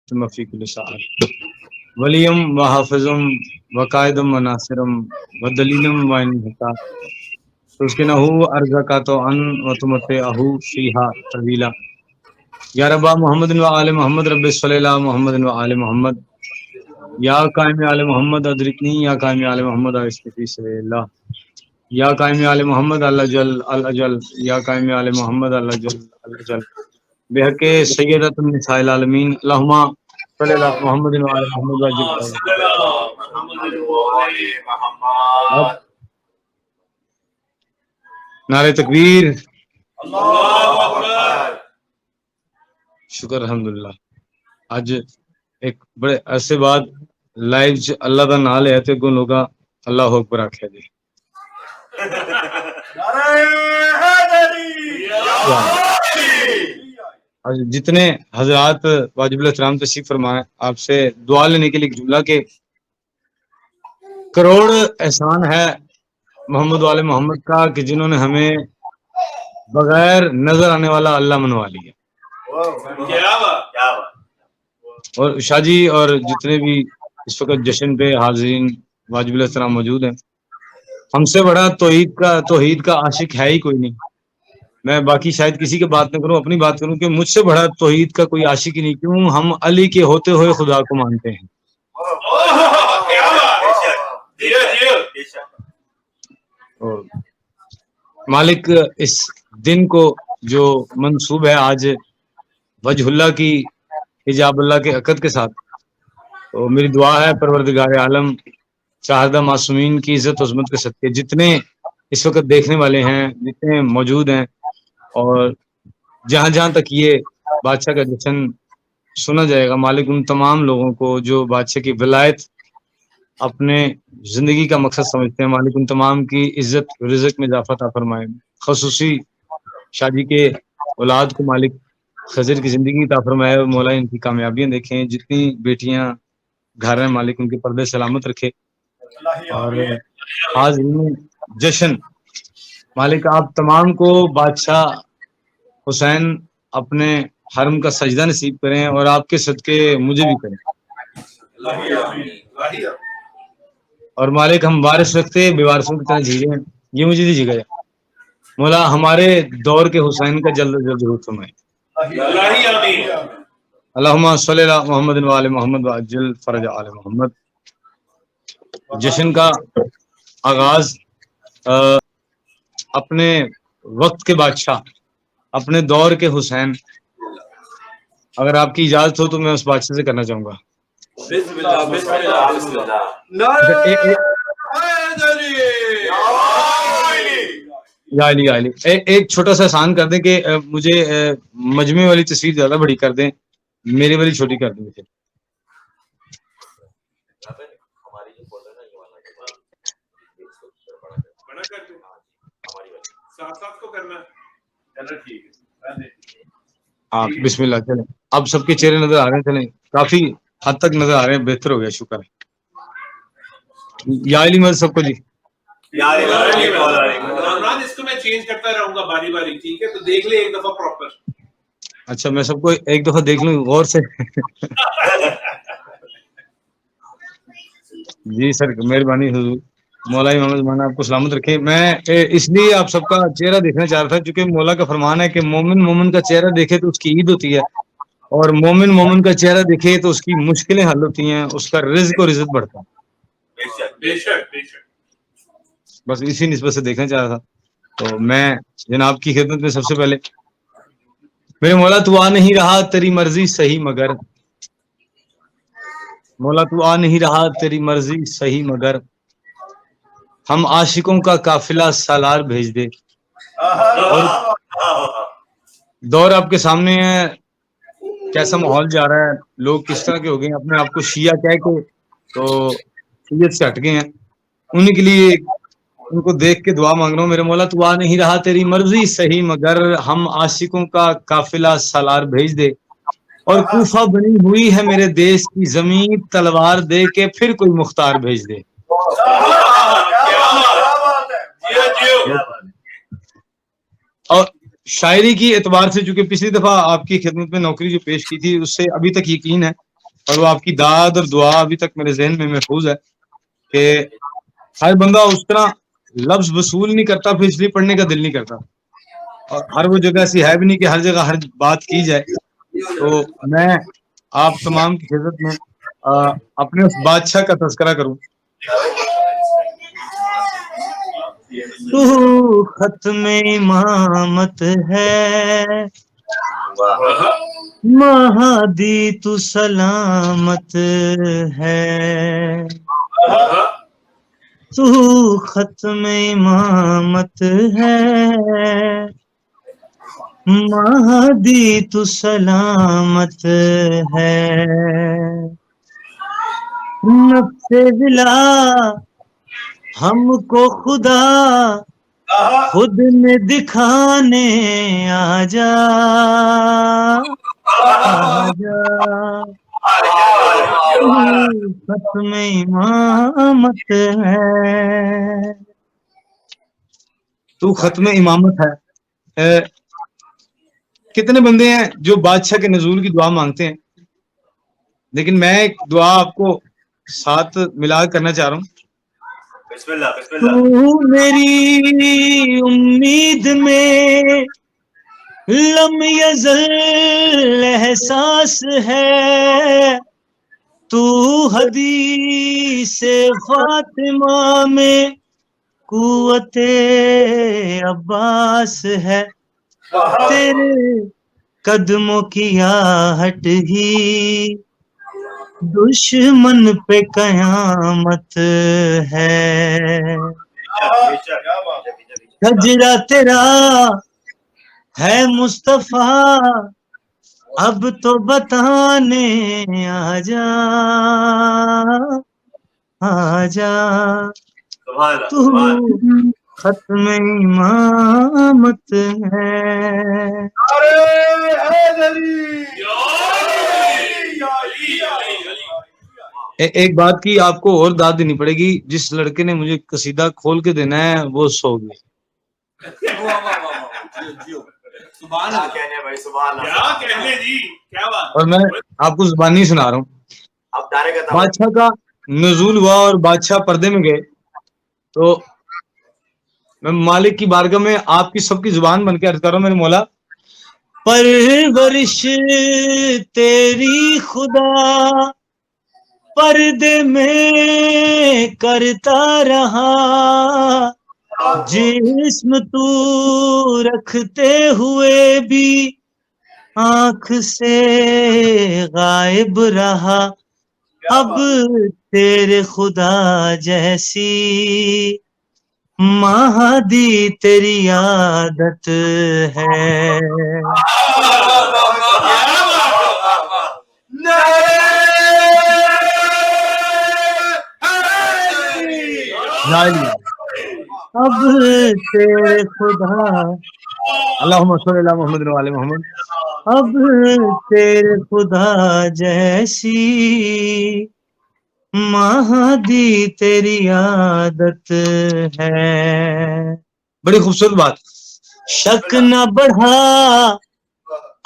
فی کل ساعت ولیم و حافظم و قائدم و ناصرم و دلیلم و انحطا تسکنہ ارزقا تو ان و تمتعہ فیہا طویلا یا رب محمد و آل محمد رب صلی اللہ محمد و آل محمد یا قائم آل محمد ادرکنی یا قائم آل محمد عشقی صلی اللہ یا قائم آل محمد الجل الاجل یا قائم آل محمد الجل الاجل بحق سیدۃ النساء العالمین اللہم صلی اللہ محمد و آل محمد وجل اب نعرہ تکبیر، اللہ اکبر۔ شکر الحمدللہ۔ اج ایک بڑے عرصے بعد لائیو چ اللہ دا نام لیا تے اگوں لوگا اللہ اکبر آکھیا جی۔ نعرہ حیدری، آج جتنے حضرات واجب الاحترام تشریف فرمائے، آپ سے دعا لینے کے لیے ایک جملہ کہ کروڑ احسان ہے محمد وال محمد کا کہ جنہوں نے ہمیں بغیر نظر آنے والا اللہ منوا لیا۔ کیا بات، کیا بات۔ اور شاہ جی اور جتنے بھی اس وقت جشن پہ حاضرین واجب الاحترام موجود ہیں، ہم سے بڑا توحید کا عاشق ہے ہی کوئی نہیں۔ میں باقی شاید کسی کی بات نہ کروں، اپنی بات کروں کہ مجھ سے بڑا توحید کا کوئی عاشق ہی نہیں۔ کیوں؟ ہم علی کے ہوتے ہوئے خدا کو مانتے ہیں۔ کیا بات، جیو جیو۔ اور مالک اس دن کو جو منسوب ہے آج وجہ اللہ کی حجاب اللہ کے عقد کے ساتھ، تو میری دعا ہے پروردگار عالم شاہدہ معصومین کی عزت و عظمت کے صدقے جتنے اس وقت دیکھنے والے ہیں، جتنے موجود ہیں، اور جہاں جہاں تک یہ بادشاہ کا جشن سنا جائے گا، مالک ان تمام لوگوں کو جو بادشاہ کی ولایت اپنے زندگی کا مقصد سمجھتے ہیں، مالک ان تمام کی عزت رزق میں اضافہ عطا فرمائے۔ خصوصی شادی کے اولاد کو مالک خضر کی زندگی عطا فرمائے، مولا ان کی کامیابیاں دیکھیں، جتنی بیٹیاں گھر ہیں مالک ان کے پردے سلامت رکھے۔ اور حاضرین جشن مالک آپ تمام کو بادشاہ حسین اپنے حرم کا سجدہ نصیب کریں اور آپ کے صدقے مجھے بھی کریں۔ اور مالک ہم وارث رکھتے بے وارثوں کی طرح جھیلیں، یہ مجھے دیجیے گا مولا، ہمارے دور کے حسین کا جلد از جلد ضرور فرمائے۔ اللہم صلی اللہ محمد و آل محمد وعجل فرج آل محمد۔ جشن کا آغاز اپنے وقت کے بادشاہ، اپنے دور کے حسین، اگر آپ کی اجازت ہو تو میں اس بادشاہ سے کرنا چاہوں گا۔ بسم اللہ بسم اللہ بسم اللہ۔ یا علی یا علی، ایک چھوٹا سا احسان کر دیں کہ مجھے مجمع والی تصویر زیادہ بڑی کر دیں، میری والی چھوٹی کر دیں۔ ہاں بسم اللہ، چلیں اب سب کے چہرے نظر آ رہے ہیں، چلیں کافی حد تک نظر آ رہے ہیں، بہتر ہو گیا، شکر ہے۔ یا علی مدد سب کو جی۔ اس کو میں چینج کرتا رہوں گا باری باری، ٹھیک ہے؟ تو دیکھ لے ایک دفعہ پراپر۔ اچھا میں سب کو ایک دفعہ دیکھ لوں غور سے۔ جی سر مہربانی حضور، مولا محمد مانا آپ کو سلامت رکھے۔ میں اس لیے آپ سب کا چہرہ دیکھنا چاہ رہا تھا کیونکہ مولا کا فرمان ہے کہ مومن کا چہرہ دیکھے تو اس کی عید ہوتی ہے، اور مومن کا چہرہ دیکھے تو اس کی مشکلیں حل ہوتی ہیں، اس کا رزق اور عزت بڑھتا ہے۔ بس اسی نسبت سے دیکھنا چاہ رہا تھا۔ تو میں جناب کی خدمت میں سب سے پہلے میرے مولا تو آ نہیں رہا تیری مرضی صحیح مگر، مولا تو آ نہیں رہا تیری مرضی صحیح مگر، ہم عاشقوں کا قافلہ سالار بھیج دے۔ اور دور آپ کے سامنے ہے، کیسا ماحول جا رہا ہے، لوگ کس طرح کے ہو گئے ہیں، اپنے آپ کو شیعہ کہہ کے تو شیعت سے ہٹ گئے ہیں۔ انہیں کے لیے ان کو دیکھ کے دعا مانگ رہا ہوں، میرے مولا تو آ نہیں رہا تیری مرضی صحیح مگر، ہم عاشقوں کا قافلہ سالار بھیج دے۔ اور کوفہ بنی ہوئی ہے میرے دیش کی زمین، تلوار دے کے پھر کوئی مختار بھیج دے۔ اور شاعری کی اعتبار سے چونکہ پچھلی دفعہ آپ کی خدمت میں نوکری جو پیش کی تھی اس سے ابھی تک یقین ہے اور وہ آپ کی داد اور دعا ابھی تک میرے ذہن میں محفوظ ہے کہ ہر بندہ اس طرح لفظ وصول نہیں کرتا، پھر اس لیے پڑھنے کا دل نہیں کرتا، اور ہر وہ جگہ ایسی ہے بھی نہیں کہ ہر جگہ ہر بات کی جائے. تو میں آپ تمام کی خدمت میں اپنے اس بادشاہ کا تذکرہ کروں. تو ختم امامت ہے، مہدی تو سلامت ہے. تو ختم امامت ہے، مہدی تو سلامت ہے. نفس ولا ہم کو خدا خود میں دکھانے آ جا، آ جا. ختم امامت ہے، تو ختم امامت ہے. کتنے بندے ہیں جو بادشاہ کے نزول کی دعا مانگتے ہیں، لیکن میں ایک دعا آپ کو ساتھ ملا کرنا چاہ رہا ہوں. بسم اللہ بسم تو اللہ. میری امید میں لم یزل احساس ہے، تو حدیث فاطمہ میں قوت عباس ہے. تیرے قدموں کی آہٹ ہی دشمن پہ قیامت ہے. گجرا تیرا ہے مصطفیٰ، اب تو بتانے آ جا، آ جا. سبحان اللہ تو سبحان اللہ. ختم امامت ہے. ایک بات کی آپ کو اور داد دینی پڑے گی، جس لڑکے نے مجھے قصیدہ کھول کے دینا ہے وہ سو گیا. کیا کہنے بھائی، سبحان اللہ. کیا کہنے جی، کیا بات. اور میں آپ کو زبانی سنا رہا ہوں. اب دارے کا بادشاہ کا نزول ہوا اور بادشاہ پردے میں گئے، تو میں مالک کی بارگاہ میں آپ کی سب کی زبان بن کے عرض کر رہا ہوں، میرے مولا پرورش تیری خدا پردے میں کرتا رہا، جسم تو رکھتے ہوئے بھی آنکھ سے غائب رہا. اب تیرے خدا جیسی مہدی تیری عادت ہے. اب تیرے خدا، اللہم صلی علی محمد و علی محمد، اب تیرے خدا جیسی مہدی تیری عادت ہے. بڑی خوبصورت بات. شک نہ بڑھا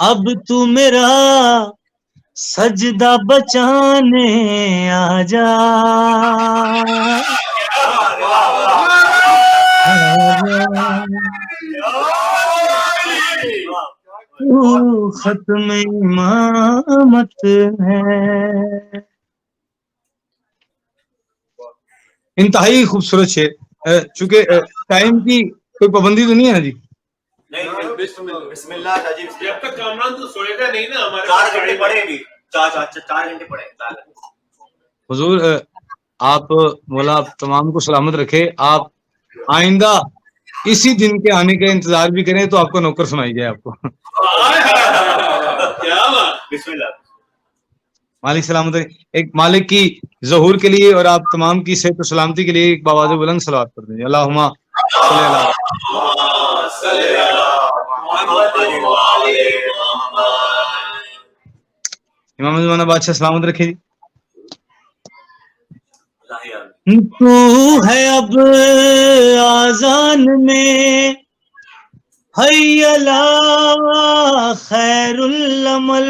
اب تو میرا سجدہ بچانے آ جا، تو ختم امامت ہے. انتہائی خوبصورت شعر. چونکہ ٹائم کی کوئی پابندی تو نہیں ہے نا جی. بسم اللہ جی. جب تک کامران تو سوئے گا نہیں نا ہمارے 4 گھنٹے پڑھیں گی، 4 گھنٹے پڑھیں. حضور آپ مولا تمام کو سلامت رکھے. آپ آئندہ اسی دن کے آنے کا انتظار بھی کریں تو آپ کو نوکر سنائی جائے. آپ کو کیا بات. بسم اللہ. مالک سلامت رکھے. ایک مالک کی ظہور کے لیے اور آپ تمام کی صحت و سلامتی کے لیے ایک باواز بلند صلوات کر دیں. اللہم صلی اللہ. امام زمانہ بادشاہ سلامت رکھے جی. تو ہے اب آذان میں حی علی خیر العمل،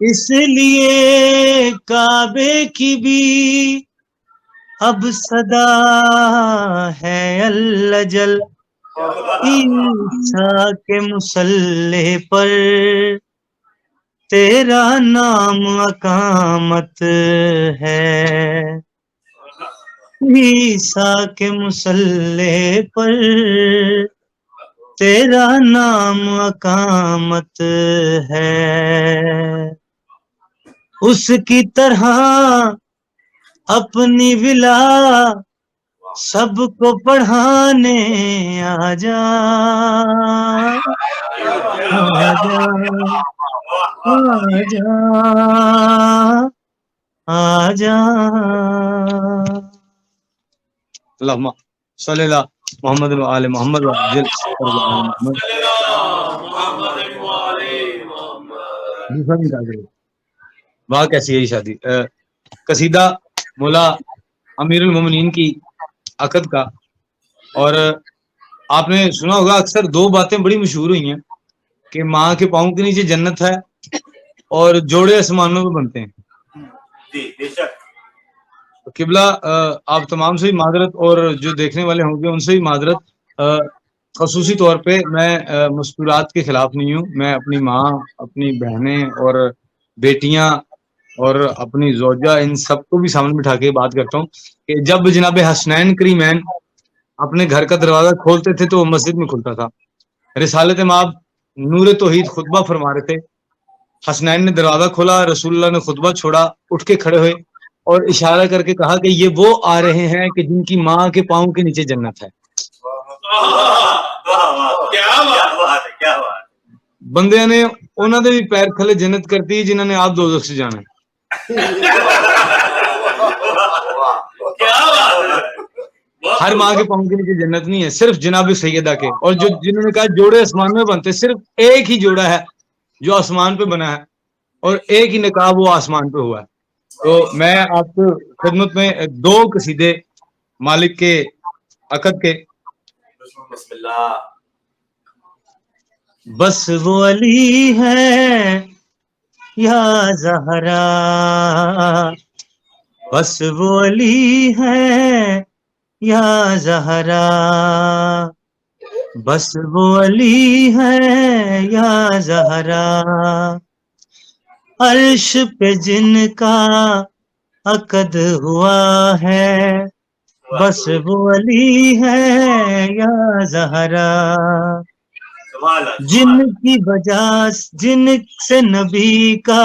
اس لیے کعبے کی بھی اب صدا ہے الجل، عیسیٰ کے مصلی پر تیرا نام اقامت ہے، عیسیٰ کے مصلی پر تیرا نام اقامت ہے، اس کی طرح اپنی ولا سب کو پڑھانے آ جا، آ جا، آ جا، آ جا۔ اللہم صلی اللہ محمد و آل محمد و عجل محمد۔ واہ کیسی ہے یہ شادی۔ قصیدہ مولا امیر المومنین کی عقد کا، اور آپ نے سنا ہوگا اکثر دو باتیں بڑی مشہور ہوئی ہیں کہ ماں کے پاؤں کے نیچے جنت ہے اور جوڑے آسمانوں پہ بنتے ہیں۔ جی بے شک۔ قبلہ آپ تمام سے بھی معذرت، اور جو دیکھنے والے ہوں گے ان سے بھی معذرت، خصوصی طور پہ میں مستورات کے خلاف نہیں ہوں، میں اپنی ماں، اپنی بہنیں اور بیٹیاں اور اپنی زوجہ ان سب کو بھی سامنے بٹھا کے بات کرتا ہوں کہ جب جناب حسنین کریمین اپنے گھر کا دروازہ کھولتے تھے تو وہ مسجد میں کھلتا تھا۔ رسالت مآب نور توحید خطبہ فرما رہے تھے، حسنین نے دروازہ کھولا، رسول اللہ نے خطبہ چھوڑا، اٹھ کے کھڑے ہوئے اور اشارہ کر کے کہا کہ یہ وہ آ رہے ہیں کہ جن کی ماں کے پاؤں کے نیچے جنت ہے۔ کیا بات ہے، کیا بات۔ بندے نے انہوں نے بھی پیر تھلے جنت کرتی جنہوں نے آپ دوزخ سے جانا ہے۔ ہر ماں کے پاؤں کے نیچے جنت نہیں ہے، صرف جناب سیدہ کے، اور جو جنہوں نے کہا جوڑے آسمان میں بنتے، صرف ایک ہی جوڑا ہے جو آسمان پہ بنا ہے اور ایک ہی نقاب وہ آسمان پہ ہوا ہے۔ تو میں آپ کو خدمت میں دو قصیدے مالک کے عقد کے۔ بسم اللہ۔ بس وہ علی ہے یا زہرا، بس وہ علی ہے یا زہرا، بس وہ علی ہے یا زہرا، عرش پہ جن کا عقد ہوا ہے، بس وہ علی ہے یا زہرا، جن کی وجہ جن سے نبی کا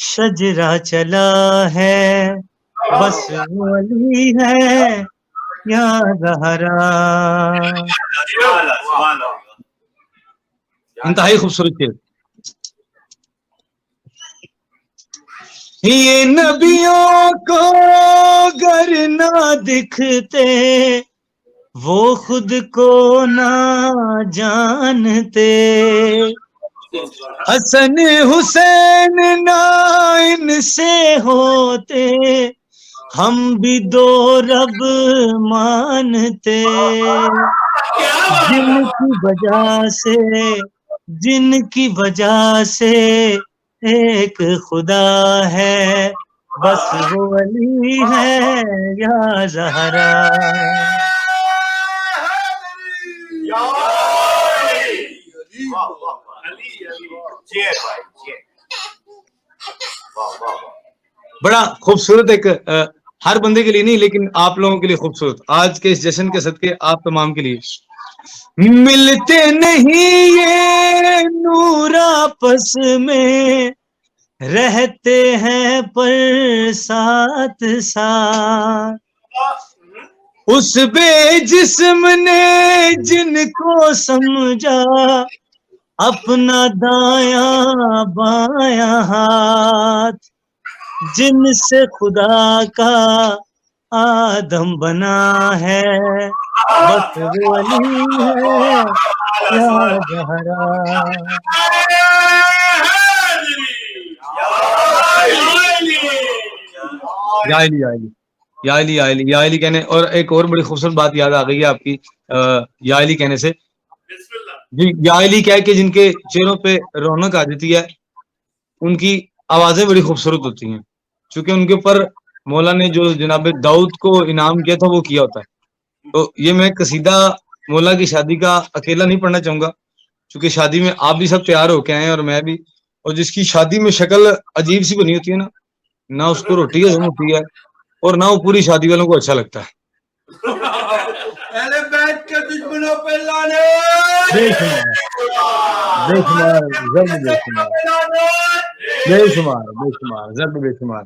شجرہ چلا ہے، بس وہ علی ہے یا زہرا۔ انتہائی خوبصورت چیز۔ یہ نبیوں کو گر نہ دکھتے وہ خود کو نہ جانتے، حسن حسین نہ ان سے ہوتے ہم بھی دو رب مانتے، جن کی وجہ سے ایک خدا ہے، بس وہ علی ہے یا زہرا۔ بڑا خوبصورت ایک ہر بندے کے لیے نہیں لیکن آپ لوگوں کے لیے خوبصورت آج کے اس جشن کے صدقے آپ تمام کے لیے۔ ملتے نہیں یہ نور آپس میں، رہتے ہیں پر ساتھ ساتھ، اس بے جسم نے جن کو سمجھا اپنا دایاں بایاں ہاتھ، جن سے خدا کا آدم بنا ہے، بس وہ علی ہے یا زہرا۔ یا علی یا علی یا علی یا علی یا علی کہنے، اور ایک اور بڑی خوبصورت بات یاد آ گئی ہے آپ کی یا علی کہنے سے۔ جی جاہلی کیا ہے کہ جن کے چہروں پہ رونق آ جاتی ہے ان کی آوازیں بڑی خوبصورت ہوتی ہیں، چونکہ ان کے اوپر مولا نے جو جناب داؤد کو انعام کیا تھا وہ کیا ہوتا ہے. تو یہ میں قصیدہ مولا کی شادی کا اکیلا نہیں پڑھنا چاہوں گا، چونکہ شادی میں آپ بھی سب تیار ہو کے آئے ہیں اور میں بھی، اور جس کی شادی میں شکل عجیب سی بنی ہوتی ہے نا، نہ اس کو روٹی ہضم ہوتی ہے اور نہ وہ پوری شادی والوں کو اچھا لگتا ہے. اہل بیت کے دشمنوں پہ لانے، بے شمار بے شمار ضرب بے شمار بے شمار بے شمار ضرب بے شمار.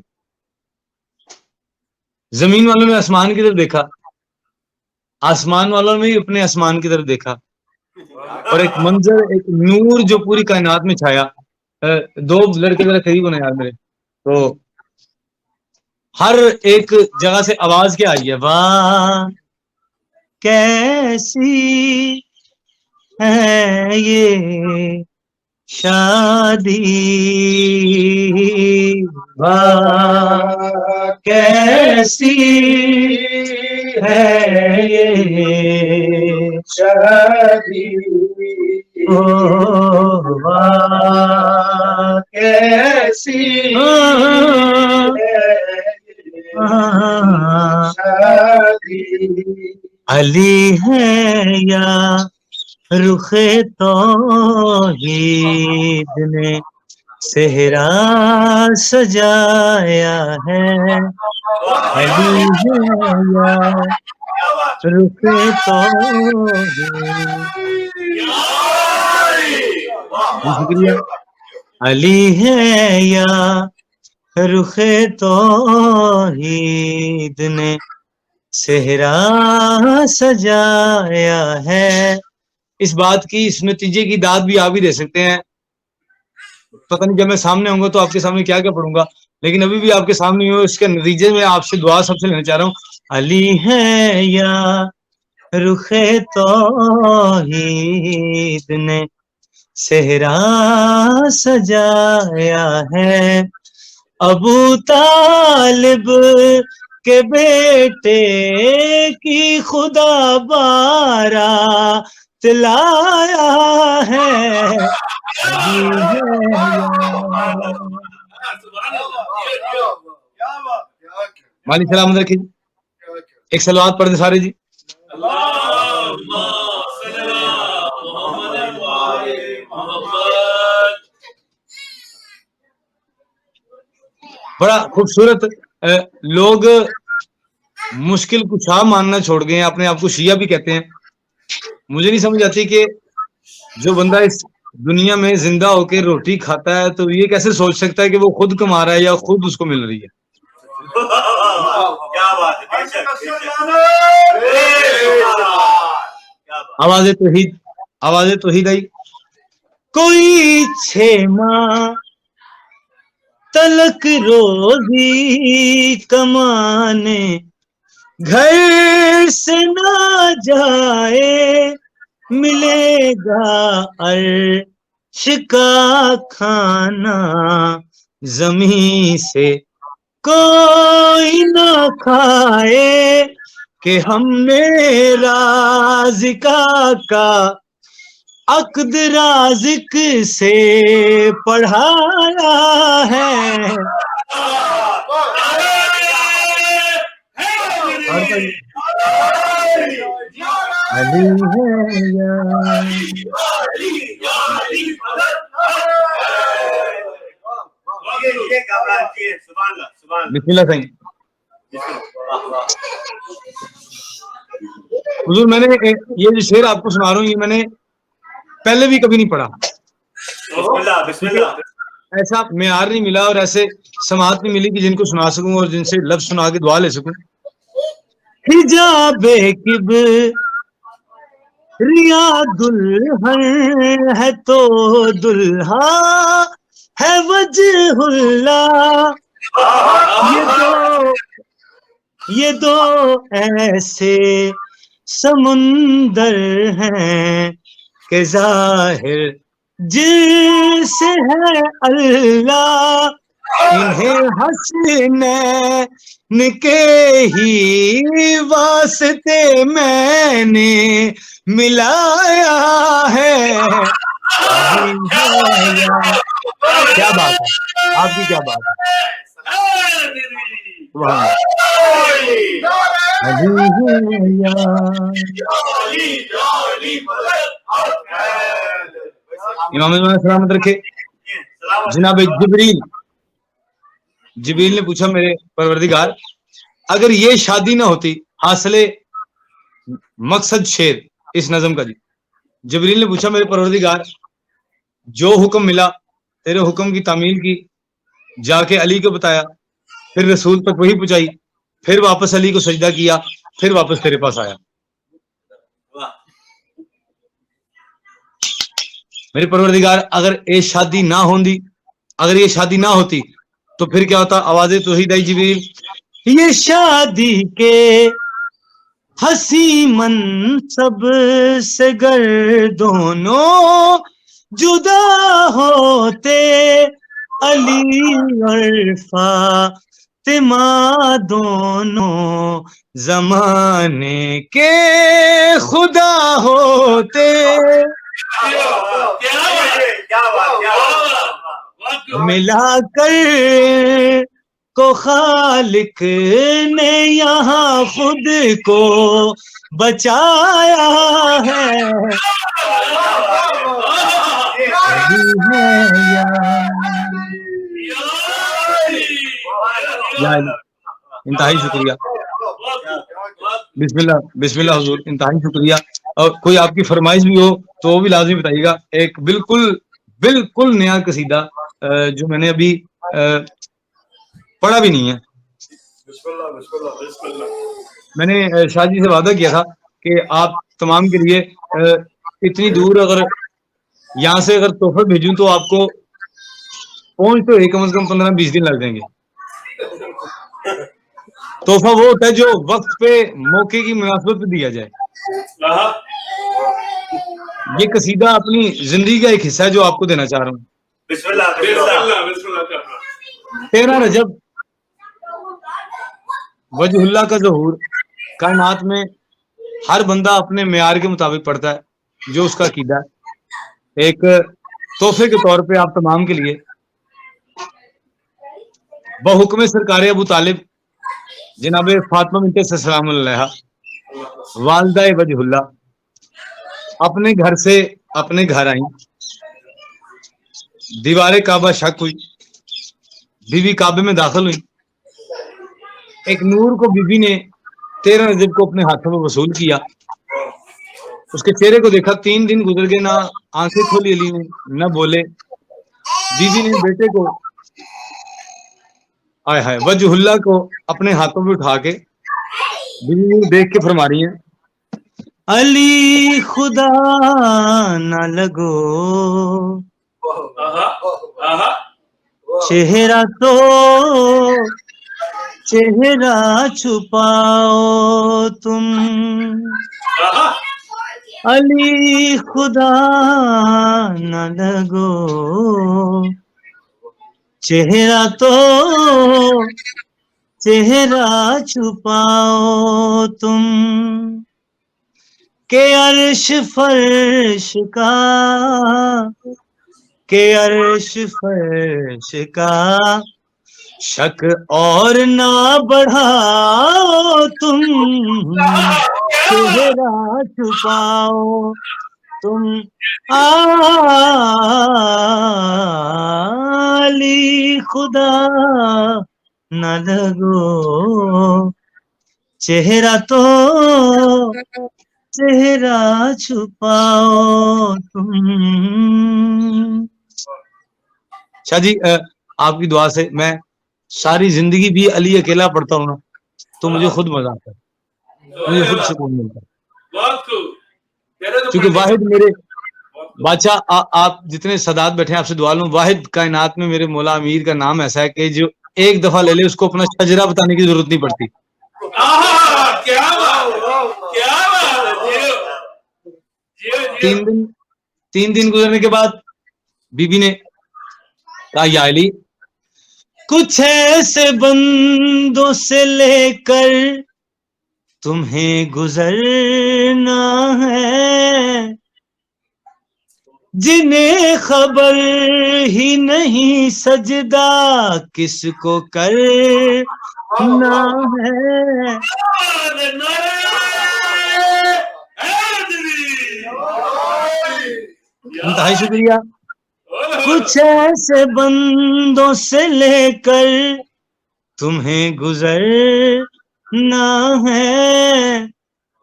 زمین والوں نے آسمان کی طرف دیکھا، آسمان والوں نے بھی اپنے آسمان کی طرف دیکھا، اور ایک منظر، ایک نور جو پوری کائنات میں چھایا. دو لڑکے ذرا قریب ہونے یار میرے. تو ہر ایک جگہ سے آواز کیا آئی ہے، واہ کیسی ہے یہ شادی، واہ کیسی ہے یہ شادی، او واہ کیسی علی ہے یا رخ توحید نے صحرا سجایا ہے، علی ہے یا رخ توحید. شکریہ. علی ہے یا رخ توحید نے صحرا سجایا ہے. اس بات کی، اس نتیجے کی داد بھی آپ ہی دے سکتے ہیں. پتہ نہیں جب میں سامنے ہوں گا تو آپ کے سامنے کیا کیا پڑھوں گا، لیکن ابھی بھی آپ کے سامنے ہو، اس کے نتیجے میں آپ سے دعا سب سے لینا چاہ رہا ہوں. علی ہے یا رخ توحید نے صحرا سجایا ہے، ابو طالب کے بیٹے کی خدا بارات لایا ہے. مالی سلام رکھیے. ایک صلوات پڑھ دیں سارے جی. بڑا خوبصورت. لوگ مشکل کشا ماننا چھوڑ گئے ہیں، اپنے آپ کو شیعہ بھی کہتے ہیں. مجھے نہیں سمجھ آتی کہ جو بندہ اس دنیا میں زندہ ہو کے روٹی کھاتا ہے تو یہ کیسے سوچ سکتا ہے کہ وہ خود کما رہا ہے یا خود اس کو مل رہی ہے. آواز توحید، آواز توحید آئی. کوئی 6 ماہ تلک روزی کمانے گھر سے نہ جائے، ملے گا عرش کا کھانا زمین سے کوئی نہ کھائے، کہ ہم نے رازقہ کا عقد رازق سے پڑھایا ہے. علی ہے یا بسم اللہ صحیح. حضور میں نے یہ جو شعر آپ کو سنا رہا ہوں یہ میں نے پہلے بھی کبھی نہیں پڑھا. ایسا معیار نہیں ملا اور ایسے سماعت نہیں ملی کہ جن کو سنا سکوں اور جن سے لفظ سنا کے دعا لے سکوں. حجاب کبریا دلہن ہے تو دلہا ہے وجہ اللہ. یہ دو ایسے سمندر ہیں کہ ظاہر جن سے ہے اللہ. انہیں حسنین کے ہی واسطے میں نے ملایا ہے. ابھی ہے یا کیا بات ہے آپ کی, کیا بات ہے, سبحان اللہ. ابھی ہے یا امام زمان سلامت رکھے. جناب جبریل نے پوچھا میرے پروردگار اگر یہ شادی نہ ہوتی, حاصل مقصد شعر اس نظم کا, جبریل نے پوچھا میرے پروردگار جو حکم ملا تیرے حکم کی تعمیل کی, جا کے علی کو بتایا, پھر رسول تک وہی پہنچائی, پھر واپس علی کو سجدہ کیا, پھر واپس تیرے پاس آیا. میرے پروردگار اگر یہ شادی نہ ہوندی, اگر یہ شادی نہ ہوتی تو پھر کیا ہوتا؟ آواز توحید آئی جبریل, یہ شادی کے ہنسی منصب سے گر دونوں جدا ہوتے, علی اور فاطمہ دونوں زمانے کے خدا ہوتے. ملا کر کو خالق نے یہاں خود کو بچایا ہے. ابھی ہے یا انتہائی شکریہ. بسم اللہ حضور, انتہائی شکریہ. اور کوئی آپ کی فرمائش بھی ہو تو وہ بھی لازمی بتائیے گا. ایک بالکل نیا قصیدہ جو میں نے ابھی پڑھا بھی نہیں ہے. میں نے شاہ جی سے وعدہ کیا تھا کہ آپ تمام کے لیے اتنی دور اگر یہاں سے اگر تحفہ بھیجوں تو آپ کو پہنچ تو کم از کم 15-20 دن لگ جائیں گے. تحفہ وہ ہوتا ہے جو وقت پہ موقع کی مناسبت پہ دیا جائے. یہ قصیدہ اپنی زندگی کا ایک حصہ ہے جو آپ کو دینا چاہ رہا ہوں. 13 رجب وجہ اللہ کا ظہور کائنات میں ہر بندہ اپنے معیار کے مطابق پڑھتا ہے جو اس کا عقیدہ ہے. ایک تحفے کے طور پہ آپ تمام کے لیے بحکم سرکار ابو طالب جناب فاطمہ بنت سلام علیہ والدہ وجہ اللہ اپنے گھر سے اپنے گھر آئیں. دیوار کعبہ شک ہوئی, بی بی کعبے میں داخل ہوئی. ایک نور کو بی بی نے 13 رجب کو اپنے ہاتھوں میں وصول کیا. اس کے چہرے کو دیکھا, 3 دن گزر گئے, نہ آنکھیں کھولی علی نے نہ بولے. بی بی نے بیٹے کو آئے ہائے وجہ اللہ کو اپنے ہاتھوں میں اٹھا کے بی بی دیکھ کے فرما رہی ہیں علی خدا نہ لگو چہرہ تو چہرہ چھپاؤ تم. علی خدا نہ لگو چہرہ تو چہرہ چھپاؤ تم. کہ عرش فرش کا شک اور نہ بڑھاؤ تم. چہرہ چھپاؤ تم. علی خدا نہ لگو چہرہ تو چہرہ چھپاؤ تم. شاہ جی آپ کی دعا سے میں ساری زندگی بھی علی اکیلا پڑھتا ہوں نا تو مجھے خود مزہ آتا ہے, مجھے خود سکون ملتا ہے. کیونکہ واحد میرے بادشاہ آپ جتنے سادات بیٹھے ہیں آپ سے دعا لوں, واحد کائنات میں میرے مولا امیر کا نام ایسا ہے کہ جو ایک دفعہ لے لے اس کو اپنا شجرہ بتانے کی ضرورت نہیں پڑتی. تین دن گزرنے کے بعد بی بی نے کہا یا علی کچھ ایسے بندوں سے لے کر تمہیں گزرنا ہے جنہیں خبر ہی نہیں سجدہ کس کو کرنا ہے. انتہائی شکریہ. کچھ ایسے بندوں سے لے کر تمہیں گزرنا ہے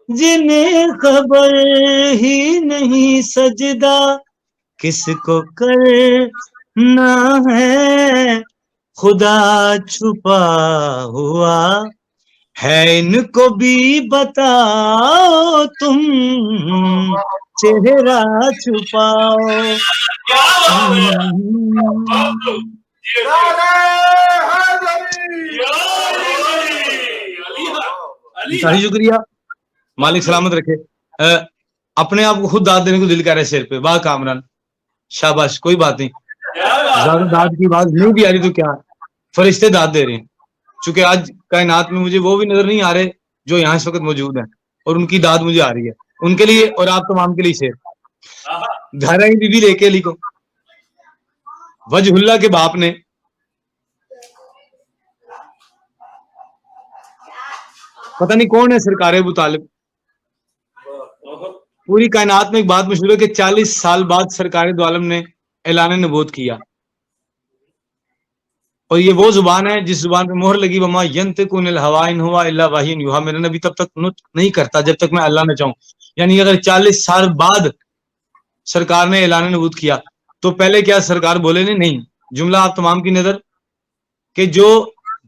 جنہیں خبر ہی نہیں سجدہ کس کو کرنا ہے. خدا چھپا ہوا ہے ان کو بھی بتاؤ تم چہرہ چھپاؤ. انتہائی شکریہ. مالک سلامت رکھے. اپنے آپ کو خود داد دینے کو دل کر رہے شیر پہ. واہ کامران شاباش. کوئی بات نہیں, زیادہ داد کی آواز نہیں بھی آ رہی تو کیا, فرشتے داد دے رہے ہیں. چونکہ آج کائنات میں مجھے وہ بھی نظر نہیں آ رہے جو یہاں اس وقت موجود ہیں, اور ان کی داد مجھے آ رہی ہے. ان کے لیے اور آپ تمام کے لیے شیر. گھر آئی بی بی لے کے علی کو. وجہ اللہ کے باپ نے پتہ نہیں کون ہے سرکار ابو طالب. پوری کائنات میں ایک بات مشہور ہے کہ 40 سال بعد سرکار دو عالم نے اعلان نبوت کیا, اور یہ وہ زبان ہے جس زبان پہ مہر لگی وما ینطق عن الہوی ان هو الا وحی یوحی. میرا نبی تب تک نطق نہیں کرتا جب تک میں اللہ نہ چاہوں. یعنی اگر 40 سال بعد سرکار نے اعلان نبوت کیا تو پہلے کیا سرکار بولے نہیں. جملہ آپ تمام کی نظر کہ جو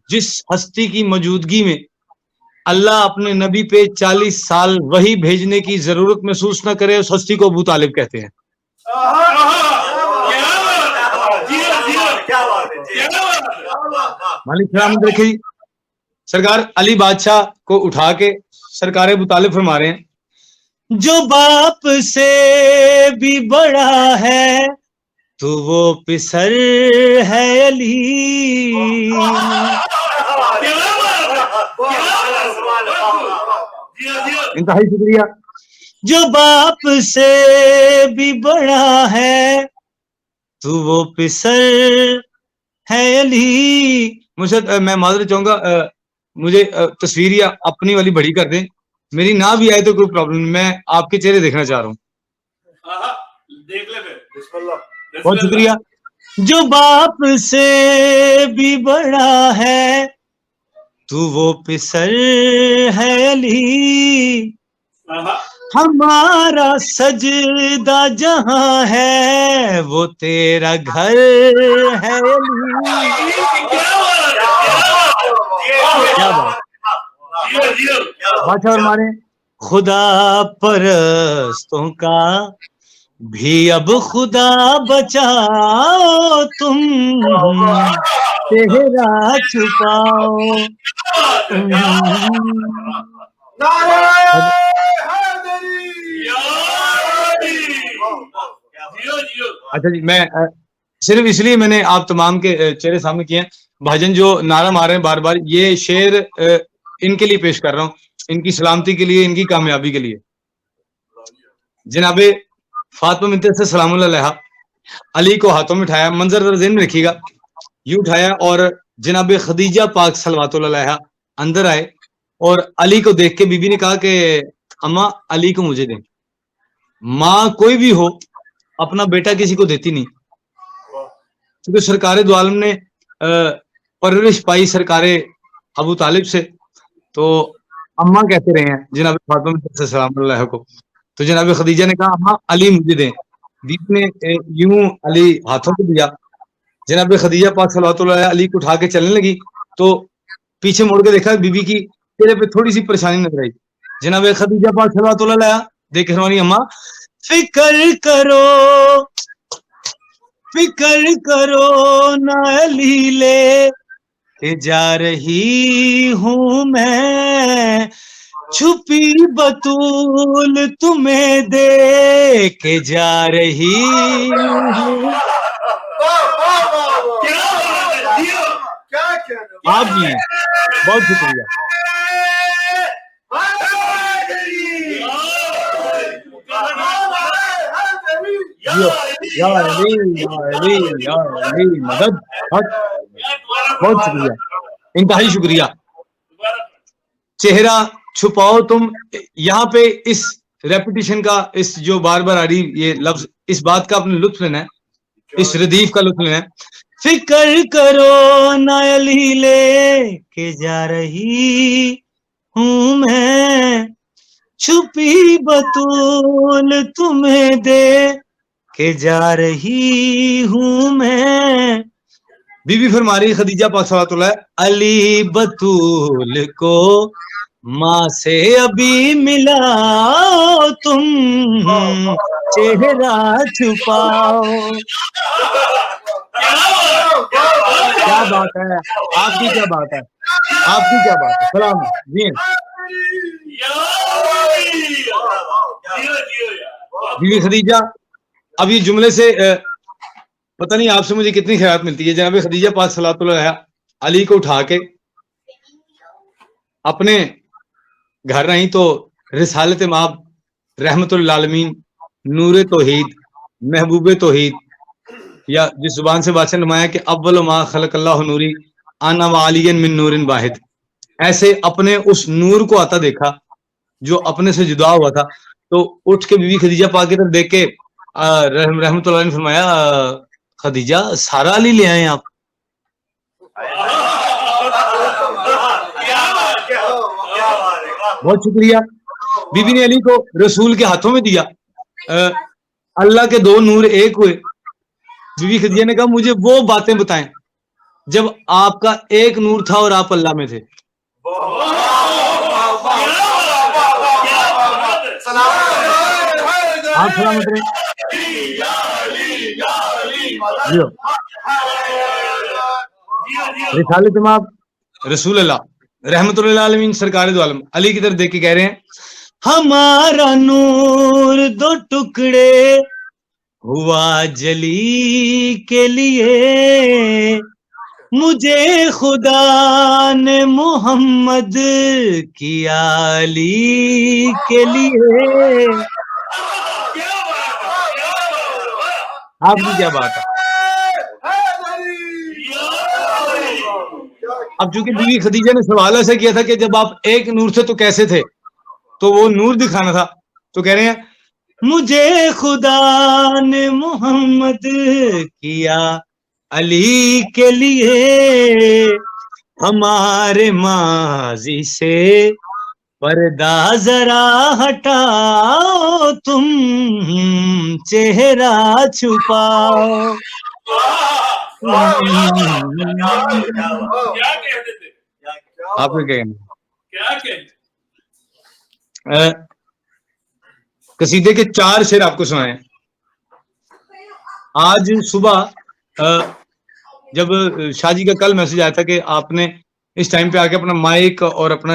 جس ہستی کی موجودگی میں اللہ اپنے نبی پہ 40 سال وہی بھیجنے کی ضرورت محسوس نہ کرے, اس ہستی کو ابو طالب کہتے ہیں. مالک سلامت رکھے. سرکار علی بادشاہ کو اٹھا کے سرکار ابو طالب فرما رہے ہیں جو باپ سے بھی بڑا ہے تو وہ پسر ہے علی. انتہائی شکریہ. جو باپ سے بھی بڑا ہے تو وہ پسر ہے علی. مجھے میں معذرت چاہوں گا, مجھے تصویر یا اپنی والی بڑی کر دیں. میری نہ بھی آئے تو کوئی پرابلم نہیں, میں آپ کے چہرے دیکھنا چاہ رہا ہوں. بہت شکریہ. جو باپ سے بھی بڑا ہے تو وہ پسر ہے علی. ہمارا سجدہ جہاں ہے وہ تیرا گھر ہے علی. کیا بات. بادشاہ فرمانے خدا پرستوں کا بھی اب خدا بچاؤ تم چہرہ چھپاؤ. اچھا جی, میں صرف اس لیے میں نے آپ تمام کے چہرے سامنے کیے ہیں. بھاجن جو نعرہ مار رہے ہیں بار بار, یہ شعر ان کے لیے پیش کر رہا ہوں, ان کی سلامتی کے لیے, ان کی کامیابی کے لیے. جناب فاطمہ بنت سے سلام اللہ علیہ علی کو ہاتھوں میں اٹھایا. منظر ذہن میں رکھیے گا, یوں اٹھایا اور جناب خدیجہ پاک صلوات اللہ علیہ اندر آئے اور علی کو دیکھ کے بی بی نے کہا کہ اماں علی کو مجھے دیں. ماں کوئی بھی ہو اپنا بیٹا کسی کو دیتی نہیں, کیونکہ سرکار دو عالم نے پرورش پائی سرکار ابو طالب سے, تو اماں کہتے رہے ہیں جناب فاطمہ بنت سلام اللہ کو. تو جناب خدیجہ نے کہا اماں علی مجھے دیں. بیوی نے یوں علی ہاتھوں کو دیا. جناب خدیجہ پاک صلوات اللہ علیہ علی کو اٹھا کے چلنے لگی تو پیچھے مڑ کے دیکھا بی بی کی چہرے پہ تھوڑی سی پریشانی نظر آئی. جناب خدیجہ پاک صلوات اللہ علیہ دیکھ روانی اماں فکر کرو نہ علی لے کہ جا رہی ہوں میں چھپی بطول تمہیں دے کے جا رہی ہوں. آپ بھی ہیں. بہت شکریہ. یا علی یا علی یا علی مدد. بہت شکریہ, انتہائی شکریہ. چہرہ چھپاؤ تم, یہاں پہ اس ریپیٹیشن کا, اس جو بار بار آ رہی یہ لفظ, اس بات کا اپنے لطف لینا ہے, اس ردیف کا لطف لینا ہے. فکر کرو نہ علی لے کے جا رہی ہوں میں, چھپی بطول تمہیں دے کے جا رہی ہوں میں. بی بی فرما رہی خدیجہ پاک صلوات اللہ علی بطول کو ماں سے ابھی ملا تم, چہرہ چھپاؤ. کیا بات ہے, آپ کی کیا بات ہے, آپ کی کیا بات ہے. سلام جی بی بی خدیجہ. اب یہ جملے سے پتہ نہیں آپ سے مجھے کتنی خیرات ملتی ہے. جناب خدیجہ پاک صلوات اللہ علیہا علی کو اٹھا کے اپنے گھر رہی تو رسالت مآب, رحمت للعالمین, نور توحید, محبوب توحید, یا جس زبان سے بادشاہ نمایا کہ اول ما خلق اللہ نوری انا وعلی من نور واحد, ایسے اپنے اس نور کو آتا دیکھا جو اپنے سے جدا ہوا تھا. تو اٹھ کے بی بی خدیجہ پاک کی طرف دیکھ کے رحمت اللہ نے فرمایا خدیجہ سارا علی لے آئے آپ. بہت شکریہ. بی بی نے علی کو رسول کے ہاتھوں میں دیا, اللہ کے دو نور ایک ہوئے. بی بی خدیجہ نے کہا مجھے وہ باتیں بتائیں جب آپ کا ایک نور تھا اور آپ اللہ میں تھے. آپ سلامت رہیں. رسالت مآب رسول اللہ رحمت للعالمین سرکار دو عالم علی کی طرف دیکھ کے کہہ رہے ہیں ہمارا نور دو ٹکڑے ہوا جلی کے لیے, مجھے خدا نے محمد کیا علی کے لیے. آپ کی کیا بات ہے. اب چونکہ بی بی خدیجہ نے سوال ایسا کیا تھا کہ جب آپ ایک نور تھے تو کیسے تھے, تو وہ نور دکھانا تھا, تو کہہ رہے ہیں مجھے خدا نے محمد کیا علی کے لیے, ہمارے ماضی سے پردہ ذرا ہٹاؤ تم, چہرہ چھپاؤ. آپ کو کیا قصیدے کے 4 شعر آپ کو سنائے. آج صبح جب شاہ جی کا کل میسج آیا تھا کہ آپ نے اس ٹائم پہ آ کے اپنا مائک اور اپنا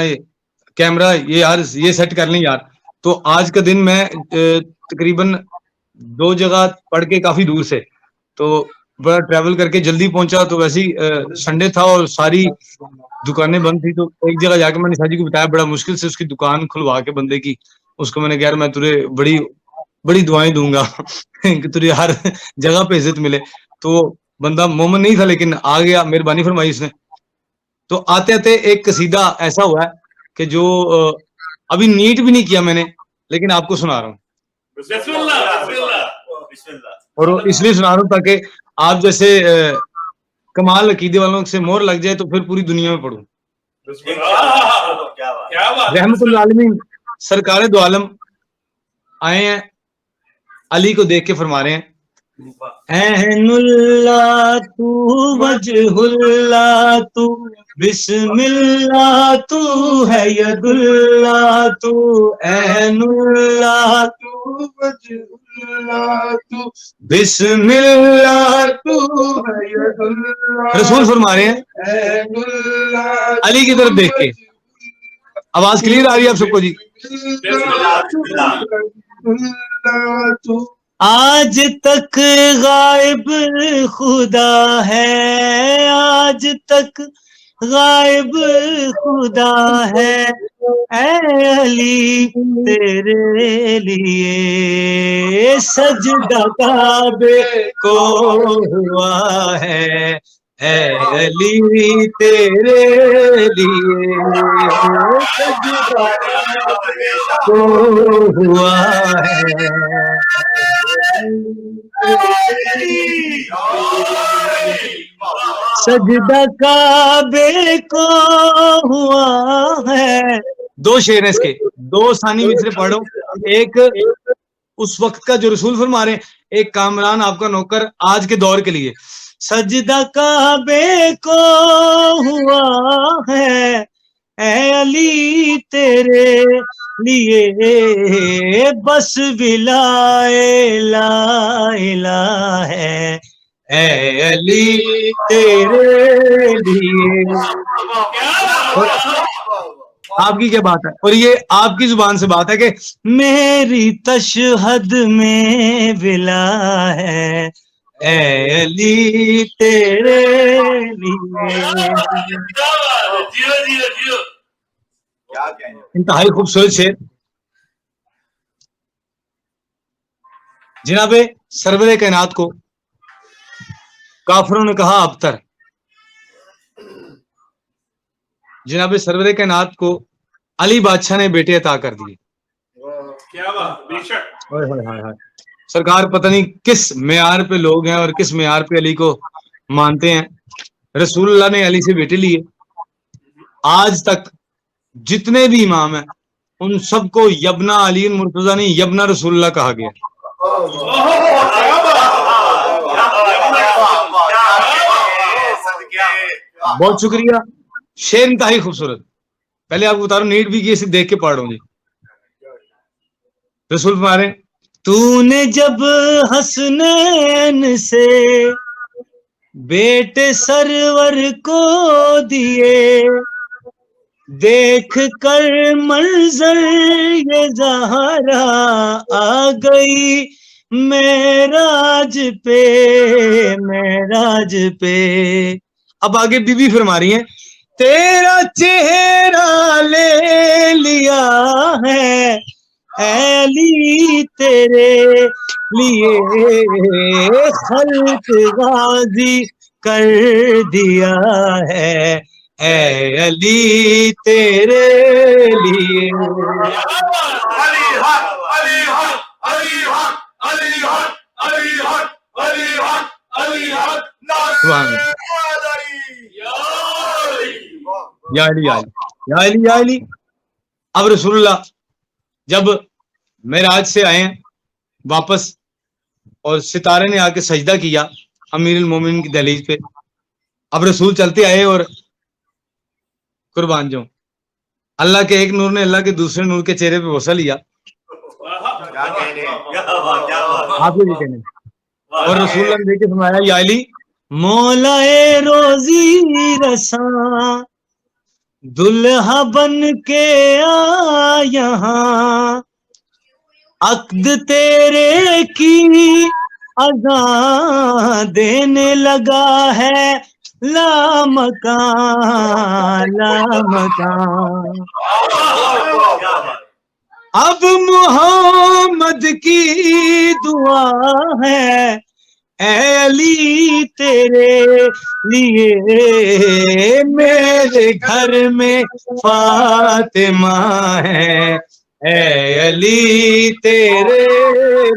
کیمرہ یہ سیٹ کر لیں یار, تو آج کا دن میں تقریباً 2 جگہ پڑھ کے کافی دور سے, تو بڑا ٹریول کر کے جلدی پہنچا, تو ویسے ہی سنڈے تھا اور ساری دکانیں بند تھی, تو ایک جگہ جا کے میں نے شاہ جی کو بتایا, بڑا مشکل سے اس کی دکان کھلوا کے بندے کی, اس کو میں نے کہا یار میں تجھے بڑی دعائیں دوں گا کہ تجھے ہر جگہ پہ عزت ملے. تو بندہ مومن نہیں تھا لیکن آ گیا, مہربانی فرمائی اس نے. تو آتے آتے ایک قصیدہ ایسا ہوا ہے کہ جو ابھی نیٹ بھی نہیں کیا میں نے, لیکن آپ کو سنا رہا ہوں. اور اس لیے سنا رہا ہوں تاکہ آپ جیسے کمال عقیدے والوں سے مہر لگ جائے تو پھر پوری دنیا میں پڑھوں. رحمت العالمین سرکار دو عالم آئے ہیں, علی کو دیکھ کے فرما رہے ہیں عین اللہ تو وجہ اللہ تو بسم اللہ تو ہے ید اللہ تو عین اللہ تو وجہ اللہ تو بسم اللہ تو ہے ید اللہ. رسول فرما رہے ہیں علی کی طرف دیکھ کے. آواز کلیئر آ رہی ہے آپ سب کو جی؟ آج تک غائب خدا ہے, آج تک غائب خدا ہے اے علی تیرے لیے، سجدہ کعبے کو ہوا ہے اے علی تیرے لیے، سجدہ کو ہوا ہے سجدہ کعبے کو ہوا ہے. دو شعر ہیں اس کے، دو ثانی مصرے پڑھو. ایک اس وقت کا جو رسول فرما رہے ہیں، ایک کامران آپ کا نوکر آج کے دور کے لیے. سجدہ کعبے کو ہوا ہے اے علی تیرے لیے، بس لا الہ ہے اے علی تیرے لیے. آپ کی کیا بات ہے؟ اور یہ آپ کی زبان سے بات ہے کہ میری تشہد میں ولا ہے اے علی تیرے لیے. انتہائی خوبصورت شعر. جناب سرور کائنات کو کافروں نے کہا ابتر، جناب سرور کائنات کو علی بادشاہ نے بیٹے عطا کر دیے. کیا بات، بے شک. سرکار پتہ نہیں کس معیار پہ لوگ ہیں اور کس معیار پہ علی کو مانتے ہیں. رسول اللہ نے علی سے بیٹے لیے. آج تک جتنے بھی امام ہیں ان سب کو یبنا علی مرتضیٰ نہیں، یبنا رسول اللہ کہا گیا. بہت شکریہ. شعر انتہائی خوبصورت. پہلے آپ کو بتا رہا ہوں، نیٹ بھی کی اسے دیکھ کے پڑھ رہا ہوں جی. رسول ہمارے تو نے جب حسنین سے بیٹے سرور کو دیے، دیکھ کر منظر یہ زہرا آ گئی معراج پہ. اب آگے بی بی فرما رہی ہیں، تیرا چہرہ لے لیا ہے اے علی تیرے لیے، خلق غازی کر دیا ہے اے علی تیرے لیے. یا علی یا علی یا علی. اب رسول اللہ جب معراج سے آئے ہیں واپس اور ستارے نے آ کے سجدہ کیا امیر المومنین کی دہلیز پہ، اب رسول چلتے آئے اور قربان جاؤں اللہ کے ایک نور نے اللہ کے دوسرے نور کے چہرے پہ بوسہ لیا. آپ یہ کہنے اور رسول اللہ نے دیکھ کے فرمایا یا علی مولا روزی رساں دلہا بن کے آ یہاں، عقد تیرے کی اذان دینے لگا ہے لامکان لامکان. اب محمد کی دعا ہے اے علی تیرے لیے، میرے گھر میں فاطمہ ہے اے علی تیرے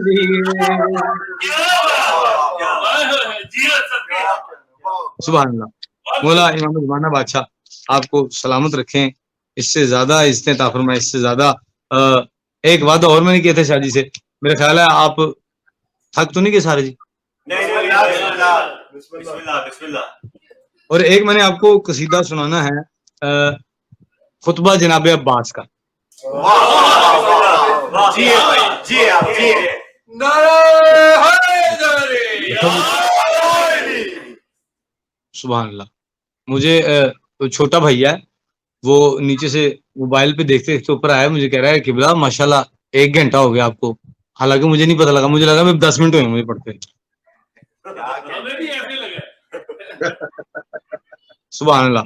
لیے. سبحان اللہ. مولا امام زمانہ بادشاہ آپ کو سلامت رکھیں. اس سے زیادہ عزتیں عطا فرمائیں. اس سے زیادہ ایک وعدہ اور میں نے کیا تھا شاہ جی سے، میرا خیال ہے آپ تھک تو نہیں گئے سارے جی؟ اور ایک میں نے آپ کو قصیدہ سنانا ہے خطبہ جناب عباس کا. سبحان اللہ. مجھے چھوٹا بھیا ہے، وہ نیچے سے موبائل پہ دیکھتے دیکھتے اوپر آیا، مجھے کہہ رہا ہے قبلہ ماشاءاللہ 1 گھنٹہ ہو گیا آپ کو. حالانکہ مجھے نہیں پتا لگا، مجھے لگا میں 10 منٹ ہوئے مجھے پڑھتے. سبحان اللہ.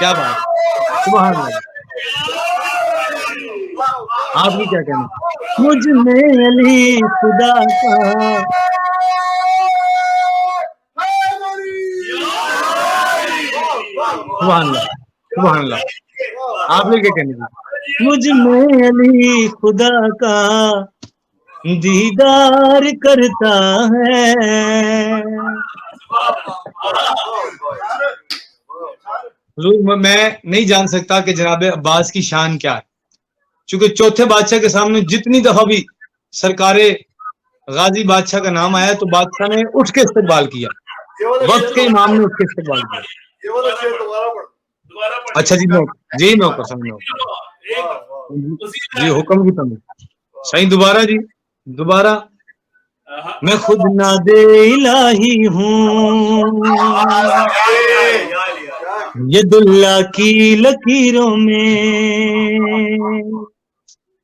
کیا بات ہے، سبحان اللہ. آپ بھی کیا کہنا؟ مجھ میں علی خدا کا. سبحان اللہ سبحان اللہ. آپ نے کیا کہنا؟ مجھ میں علی خدا کا دیدار کرتا ہے. حضور میں نہیں جان سکتا کہ جناب عباس کی شان کیا ہے، چونکہ چوتھے بادشاہ کے سامنے جتنی دفعہ بھی سرکار غازی بادشاہ کا نام آیا تو بادشاہ نے اٹھ کے استقبال کیا، وقت کے امام نے اٹھ کے استقبال کیا. اچھا جی میں اوپر سامنے جی حکم کی تمہیں صحیح. دوبارہ جی دوبارہ. میں خود نادے الہی ہوں ید اللہ کی لکیروں میں،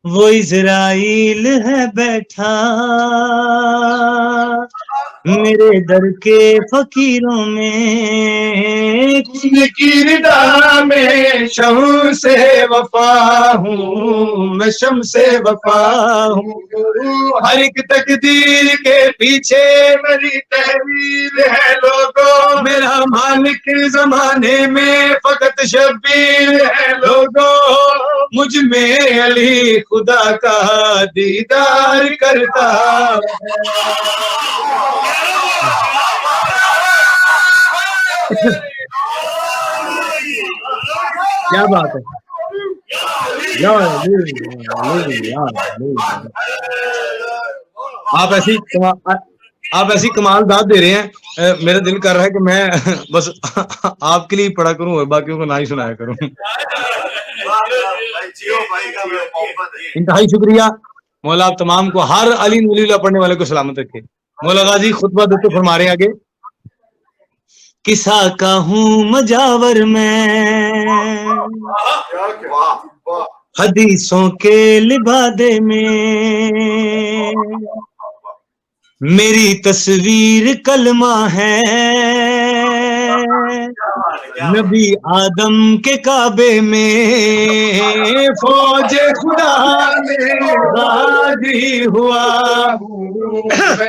وہ اسرائیل ہے بیٹھا میرے در کے فقیروں میں. کی ردا میں شم سے وفا ہوں، میں شم سے وفا ہوں. ہر ایک تقدیر کے پیچھے میری تحریر ہے لوگوں، میرا مالک زمانے میں فقط شبیر ہے لوگوں. مجھ میں علی خدا کا دیدار کرتا. کیا بات ہے. آپ ایسی کمال داد دے رہے ہیں، میرا دل کر رہا ہے کہ میں بس آپ کے لیے پڑھا کروں اور باقیوں کو نہ ہی سنایا کروں. انتہائی شکریہ مولا. آپ تمام کو، ہر علی ولی اللہ پڑھنے والے کو سلامت رکھے. مولا غازی خطبہ دیتے فرما رہے ہیں آگے. کسا کا ہوں مجاور میں حدیثوں کے لبادے میں، میری تصویر کلمہ ہے نبی آدم کے کعبے میں. فوج خدا میں غازی ہوا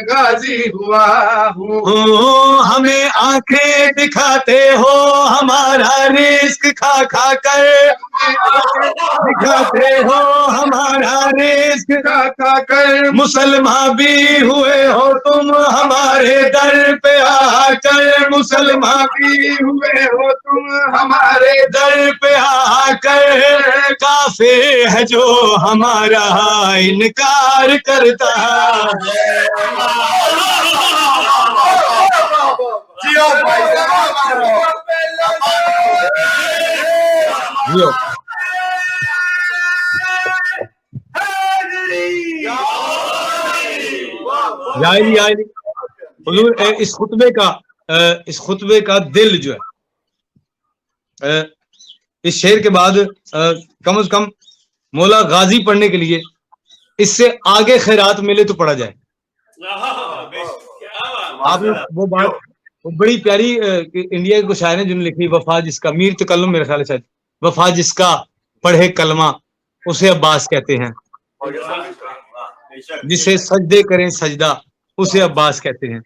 غازی ہوا ہوں، ہمیں آنکھیں دکھاتے ہو ہمارا رزق کھا کھا کر، دکھاتے ہو ہمارا رزق کھا کھا کر. مسلمان بھی ہوئے ہو تم ہمارے در پہ آ کر، مسلمان بھی ہوئے ہو تم ہمارے در پہ آ کر. کافر ہے جو ہمارا انکار کرتا ہے. حضور اس خطبے کا دل جو ہے، اس شعر کے بعد کم از کم مولا غازی پڑھنے کے لیے اس سے آگے خیرات ملے تو پڑھا جائے. آپ نے وہ بات بڑی پیاری انڈیا کے کچھ شاعر ہیں جنہوں نے لکھی، وفا جس کا میر تکلم میرے خیال ہے، وفا جس کا پڑھے کلمہ اسے عباس کہتے ہیں، جسے سجدے کریں سجدہ اسے عباس کہتے ہیں.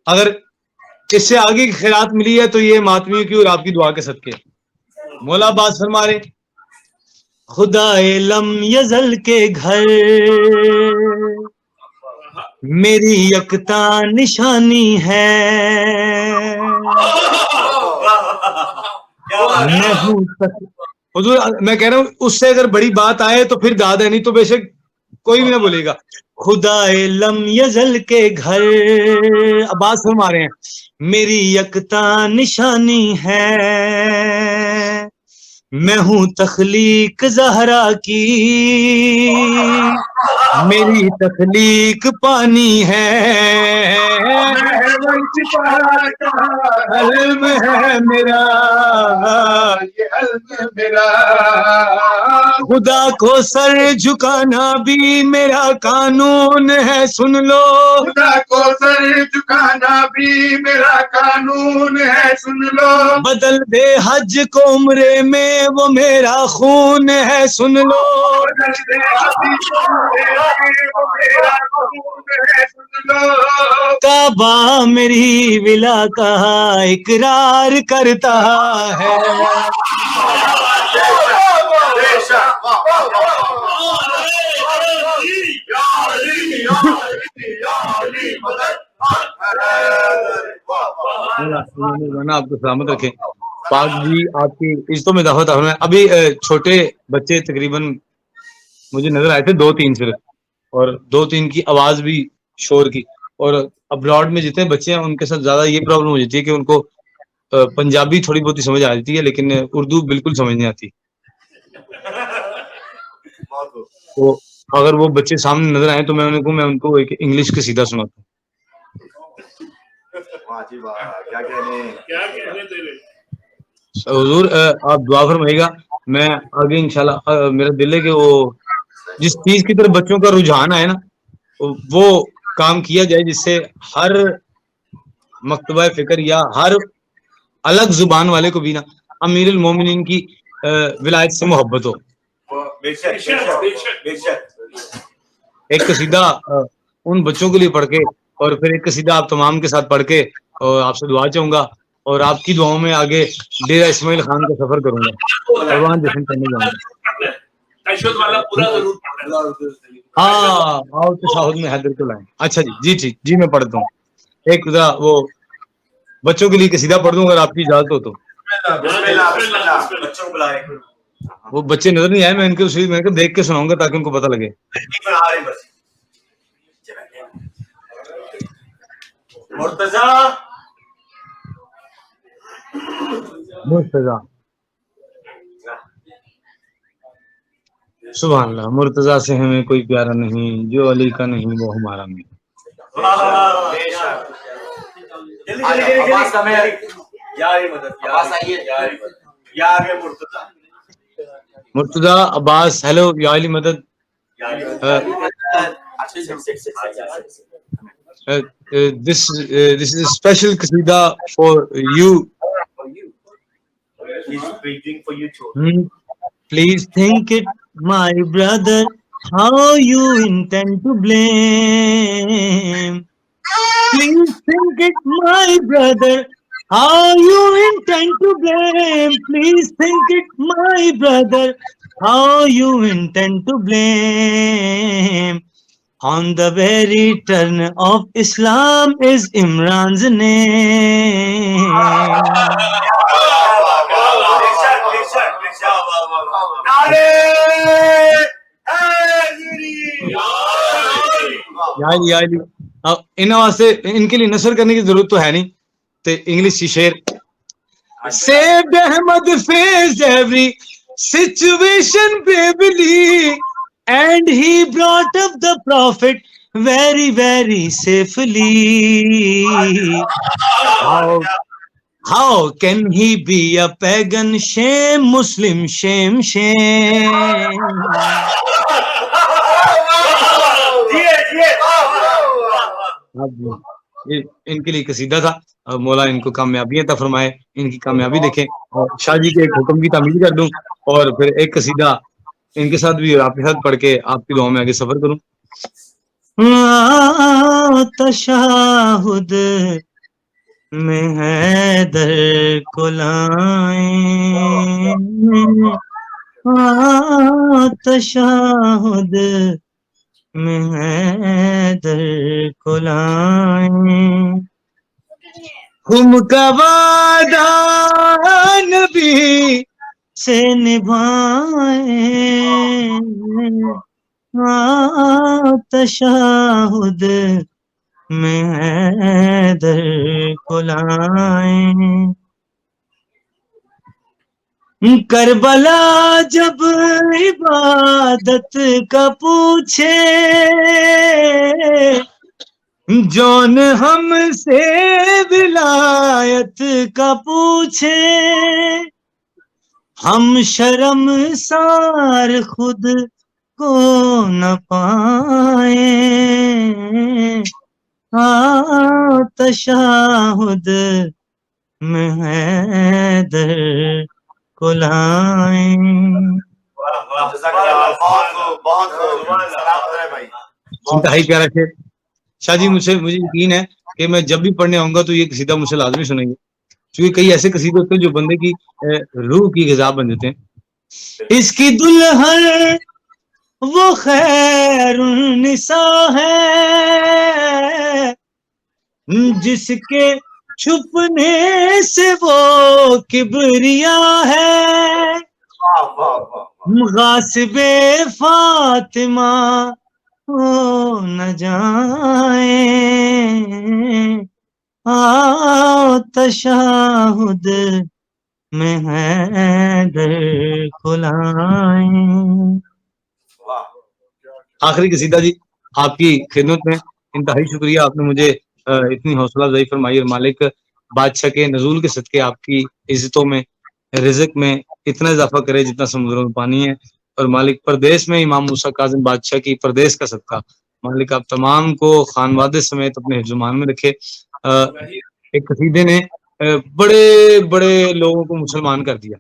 اگر اس سے آگے کی خیرات ملی ہے تو یہ ماتمیوں کی اور آپ کی دعا کے صدقے. مولا عباس فرما رہے، خدا لم یزل کے گھر میری یکتا نشانی ہے، حضور میں کہہ رہا ہوں اس سے اگر بڑی بات آئے تو پھر داد ہے، نہیں تو بے شک کوئی بھی نہ بولے گا. خدا لم یزل کے گھر، عباس فرما رہے ہیں میری یکتا نشانی ہے، میں ہوں تخلیق زہرا کی میری تخلیق پانی ہے، علم ہے میرا، خدا کو سر جھکانا بھی میرا قانون ہے، سن لو خدا کو سر جھکانا بھی میرا قانون ہے، سن لو بدل دے حج کو عمرے میں وہ میرا خون ہے، سن لو بدل دے حدیث کو وہ میرا قانون ہے، سن لو کعبہ میری ولا کا اقرار کرتا ہے، آپ کو سلامت رکھے پاک جی، آپ کی عزتوں میں اضافہ فرمائے۔ ابھی چھوٹے بچے تقریباً مجھے نظر آئے تھے 2-3 صرف، اور 2-3 کی آواز بھی شور کی، اور ابراڈ میں جتنے بچے ہیں ان کے ساتھ زیادہ یہ پرابلم ہو جاتی ہے کہ ان کو پنجابی تھوڑی بہت ہی سمجھ آ جاتی ہے لیکن اردو بالکل سمجھ نہیں آتی، تو اگر وہ بچے سامنے نظر آئے تو میں ان کو ایک انگلش کے سیدھا سناتا ہوں۔ کیا کہنے تیرے حضور آپ دعا فرمائیے گا، میں آگے انشاءاللہ میرا دل ہے کہ وہ جس چیز کی طرف بچوں کا رجحان آئے نا وہ کام کیا جائے جس سے ہر مکتبہ فکر یا ہر الگ زبان والے کو بھی نا امیر المومنین کی ولایت سے محبت ہو۔ ایک قصیدہ ان بچوں کے لیے پڑھ کے اور پھر ایک قصیدہ آپ تمام کے ساتھ پڑھ کے اور آپ سے دعا چاہوں گا، اور آپ کی دعاؤں میں آگے ڈیرہ اسماعیل خان کا سفر کروں گا، پروان جشن کرنے جاؤں گا۔ ہاں آؤ تشہد میں حیدر کو لائیں۔ اچھا جی ٹھیک جی میں پڑھتا ہوں، ایک وہ بچوں کے لیے قصیدہ پڑھ دوں اگر آپ کی اجازت ہو تو۔ وہ بچے نظر نہیں آئے، میں ان کو دیکھ کے سناؤں گا تاکہ ان کو پتہ لگے۔ مرتضیٰ سبحان اللہ، مرتضیٰ سے ہمیں کوئی پیارا نہیں، جو علی کا نہیں وہ ہمارا نہیں۔ مرتضیٰ عباس، ہیلو یا علی مدد۔ This is a special qasida for you. Please think it, my brother, how you intend to blame. Please think it, my brother, how you intend to blame. Please think it, my brother, how you intend to blame. On the very turn of Islam is Imran's name. ان واسطے ان کے لیے نثر کرنے کی ضرورت تو ہے نہیں، تو انگلش کی شعر Saved Ahmad faced every situation bravely and he brought up the Prophet very, very safely. How can he be a pagan? Shame, Muslim, shame, shame. ان کے لیے قصیدہ تھا، مولا ان کو کامیابی عطا فرمائے، ان کی کامیابی دیکھیں، اور شاہ جی کے ایک حکم کی تعمیل کر دوں اور پھر ایک قصیدہ ان کے ساتھ بھی آپ کے ساتھ پڑھ کے آپ کی دعاؤں میں آگے سفر کروں۔ تشہد میں حیدر کو لائیں، تشہد میں حیدر کو لائیں، ہم کا وعدہ نبی سے نبھائیں، تشہد میں حیدر کو لائیں، کربلا جب عبادت کا پوچھے، جون ہم سے ولایت کا پوچھے، ہم شرم سار خود کو نہ پائیں، تشہد میں حیدر کو لائیں. انتہائی پیارا شعر. شاہ جی مجھے یقین ہے کہ میں جب بھی پڑھنے آؤں گا تو یہ قصیدہ مجھ سے لازمی سنیں گے، کیونکہ کئی ایسے قصیدے ہوتے ہیں جو بندے کی روح کی غذا بن دیتے ہیں. اس کی دلہن وہ خیر النساء ہے، جس کے چھپنے سے وہ کبریا ہے، غاصب فاطمہ ہو نہ جائیں، تشہد میں حیدر کو لائیں. آخری قصیدہ جی آپ کی خدمت میں. انتہائی شکریہ، آپ نے مجھے اتنی حوصلہ افزائی فرمائی، اور مالک بادشاہ کے نزول کے صدقے آپ کی عزتوں میں، رزق میں اتنا اضافہ کرے جتنا سمندروں میں پانی ہے. اور مالک پردیس میں امام موسیٰ کاظم بادشاہ کی پردیس کا صدقہ مالک آپ تمام کو خانوادے سمیت اپنے حفظ-و-مان میں رکھے. ایک قصیدے نے بڑے بڑے لوگوں کو مسلمان کر دیا،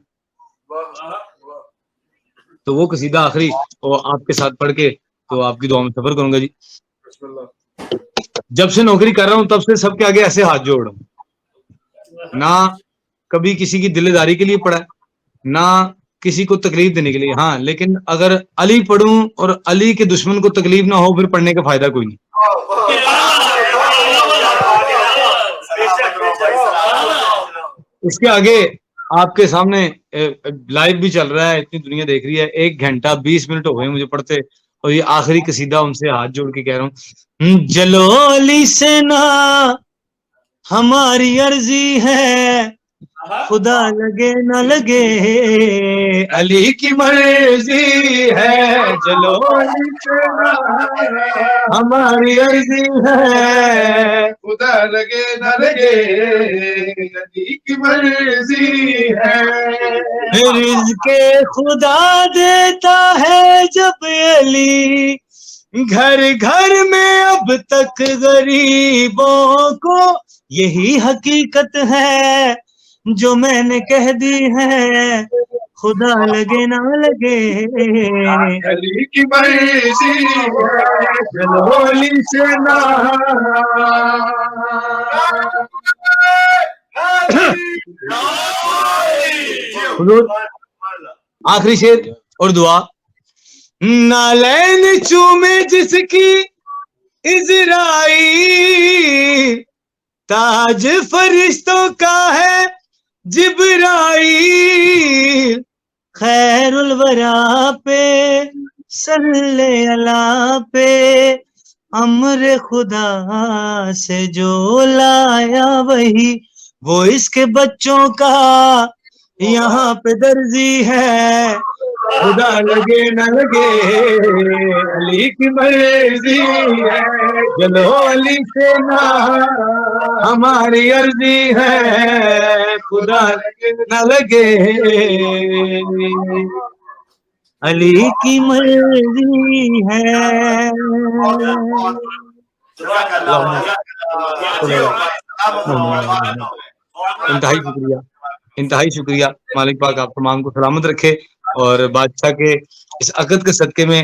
تو وہ قصیدہ آخری وہ آپ کے ساتھ پڑھ کے تو آپ کی دعا میں سفر کروں گا. جی جب سے نوکری کر رہا ہوں تب سے سب کے آگے ایسے ہاتھ جوڑ رہا ہوں، نہ کبھی کسی کی دل داری کے لیے پڑھا، نہ کسی کو تکلیف دینے کے لیے. ہاں لیکن اگر علی پڑھوں اور علی کے دشمن کو تکلیف نہ ہو پھر پڑھنے کا فائدہ کوئی نہیں. اس کے آگے آپ کے سامنے لائیو بھی چل رہا ہے، اتنی دنیا دیکھ رہی ہے، 1 گھنٹہ 20 منٹ ہو گئے مجھے پڑھتے، اور یہ آخری قصیدہ ان سے ہاتھ جوڑ کے کہہ رہا ہوں. جلو علی سے نہ ہماری عرضی ہے، خدا لگے نہ لگے علی کی مرضی ہے. چلو علی سے نہ ہماری عرضی ہے، خدا لگے نہ لگے علی کی مرضی ہے. رزق خدا دیتا ہے جب علی گھر گھر میں اب تک غریبوں کو، یہی حقیقت ہے جو میں نے کہہ دی ہے، خدا لگے نہ لگے علی کی مرضی ہے. چلو علی سے نہ. حضور آخری شعر اور دعا. نالین چومے جس کی ازرائی، تاج فرشتوں کا ہے جبرائیل، خیر الورا پہ صلی اللہ پہ، امر خدا سے جو لایا وہی، وہ اس کے بچوں کا یہاں پہ درزی ہے، خدا لگے نہ لگے علی کی مرضی ہے. چلو علی سے نہ ہماری عرضی ہے، خدا لگے نہ لگے علی کی مرضی ہے. انتہائی شکریہ، انتہائی شکریہ. مالک پاک آپ تمام کو سلامت رکھے، اور بادشاہ کے اس عقد کے صدقے میں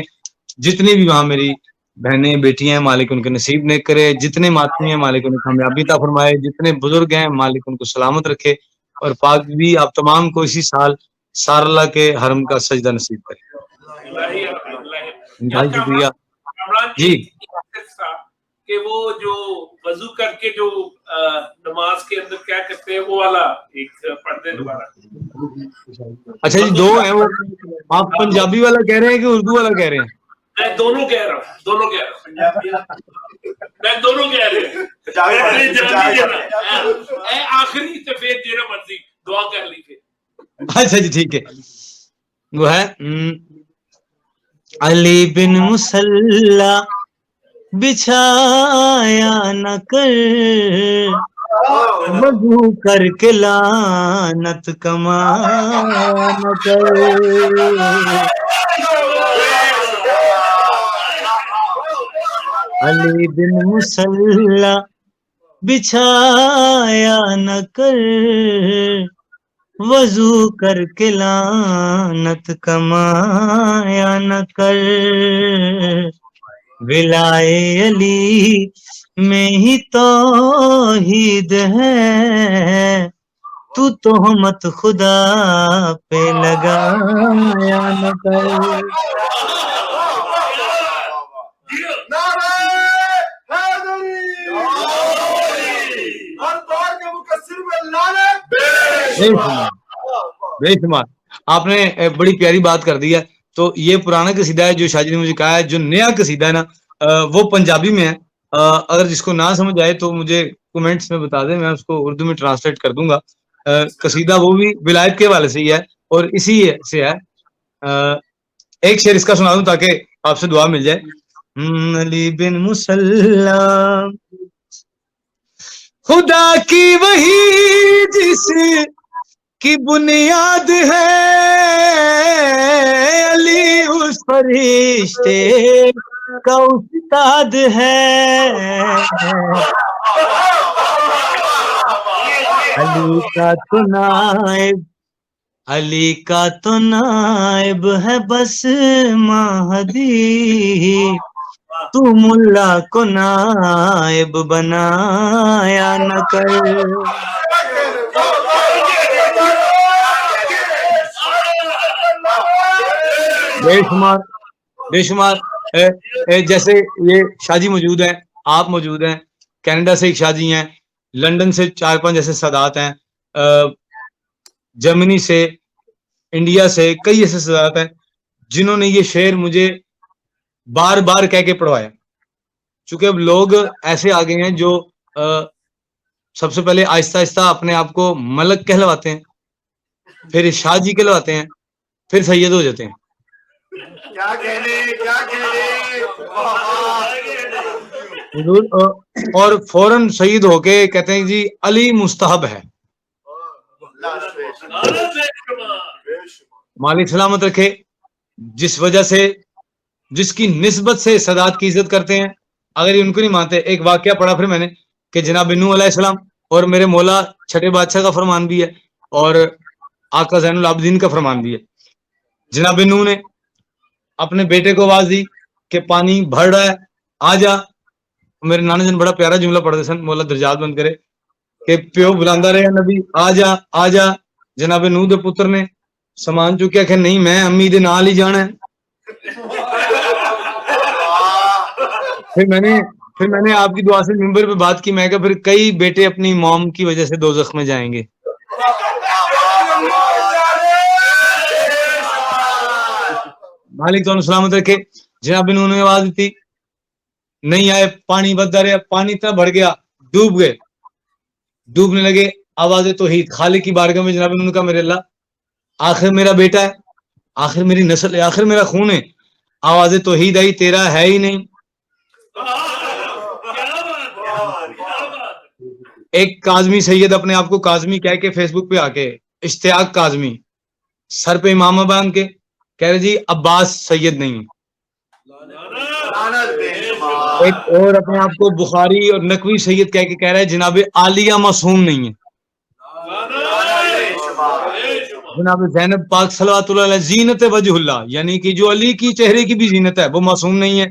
جتنی بھی وہاں میری بہنیں بیٹیاں ہیں مالک ان کے نصیب نیک کرے، جتنے ماتمی ہیں مالک ان کو کامیابی عطا فرمائے، جتنے بزرگ ہیں مالک ان کو سلامت رکھے، اور پاک بھی آپ تمام کو اسی سال سارلہ کے حرم کا سجدہ نصیب کرے. انتہائی شکریہ. جی کہ وہ جو وضو کر کے جو نماز کے اندر کیا کرتے ہیں وہ والا ایک پڑھ دیں دوبارہ. اچھا جی دو ہیں، وہ آپ پنجابی والا کہہ رہے ہیں کہ اردو والا کہہ رہے ہیں؟ میں دونوں کہہ رہا ہوں، دونوں کہہ رہا ہوں، میں دونوں کہہ رہے ہیں. آخری تو پھر جیرا مرضی دعا کر لی پھر. اچھا جی ٹھیک ہے، وہ ہے علی بن مسلح بچھایا نہ کر، وضو کر کے لعنت کمایا نہ کر. علی بن مسلح بچھایا نہ کر، وضو کر کے لعنت کمایا نہ کر. ولائے علی میں ہی توحید ہے، تو تہمت خدا پہ لگایا نہ کر. بے شمار آپ نے بڑی پیاری بات کر دی ہے. تو یہ پرانا قصیدہ ہے جو شاہ جی نے مجھے کہا ہے. جو نیا قصیدہ ہے نا وہ پنجابی میں ہے. اگر جس کو نہ سمجھ آئے تو مجھے کومنٹس میں بتا دیں، میں اس کو اردو میں ٹرانسلیٹ کر دوں گا. قصیدہ وہ بھی ولایت کے حوالے سے ہی ہے اور اسی سے ہے. ایک شعر اس کا سنا دوں تاکہ آپ سے دعا مل جائے. علی بن مسلح خدا کی وہی جس کی بنیاد ہے، علی اس فرشتے کا استاد ہے. علی کا تو نائب، علی کا تو نائب ہے بس مہدی، تو ملا کو نائب بنایا نہ کر. بے شمار جیسے یہ شاہ جی موجود ہیں، آپ موجود ہیں، کینیڈا سے ایک شاہ جی ہیں، لندن سے 4-5 ایسے سادات ہیں، جرمنی سے، انڈیا سے کئی ایسے سادات ہیں جنہوں نے یہ شعر مجھے بار بار کہہ کے پڑھوایا. چونکہ اب لوگ ایسے آ گئے ہیں جو سب سے پہلے آہستہ آہستہ اپنے آپ کو ملک کہلواتے ہیں، پھر شاہ جی کہلواتے ہیں، پھر سید ہو جاتے ہیں. اور فوراً سید ہو کے کہتے ہیں جی علی مستحب ہے. مالک سلامت رکھے. جس وجہ سے، جس کی نسبت سے سادات کی عزت کرتے ہیں، اگر یہ ان کو نہیں مانتے. ایک واقعہ پڑھا پھر میں نے کہ جناب نوح علیہ السلام اور میرے مولا چھٹے بادشاہ کا فرمان بھی ہے اور آقا زین العابدین کا فرمان بھی ہے. جناب نوح نے اپنے بیٹے کو آواز دی کہ پانی بھر رہا ہے، آ جا. میرے نانا جن بڑا پیارا جملہ پڑھتے سن، مولا درجات بند کرے، کہ پیو بلاندا رہے نبی آ جا آ جا. جناب نوح دے پتر نے سامان چکیا کہ نہیں میں امی دے نال ہی جانا ہے. پھر میں نے آپ کی دعا سے ممبر پہ بات کی، میں کہا پھر کئی بیٹے اپنی موم کی وجہ سے دوزخ میں جائیں گے. مالک تو سلامت رکھے. جناب انہوں نے آواز دی، نہیں آئے، پانی بدتا رہا، پانی اتنا بڑھ گیا، ڈوب گئے، ڈوبنے لگے. آواز توحید خالق کی بارگاہ میں جناب انہوں نے کہا میرے اللہ آخر میرا بیٹا ہے، آخر میری نسل ہے، آخر میرا خون ہے. آواز توحید آئی تیرا ہے ہی نہیں. ایک کاظمی سید اپنے آپ کو کاظمی کہہ کے فیس بک پہ آ کے، اشتیاق کاظمی، سر پہ امامہ باندھ کے کہہ رہے جی عباس سید نہیں. ایک اور اپنے آپ کو بخاری اور نقوی سید کہہ کے کہہ رہا ہے جناب عالیہ معصوم نہیں ہے. جناب زینب پاک صلوات اللہ علیہ زینت وجہ اللہ، یعنی کہ جو علی کی چہرے کی بھی زینت ہے وہ معصوم نہیں ہے.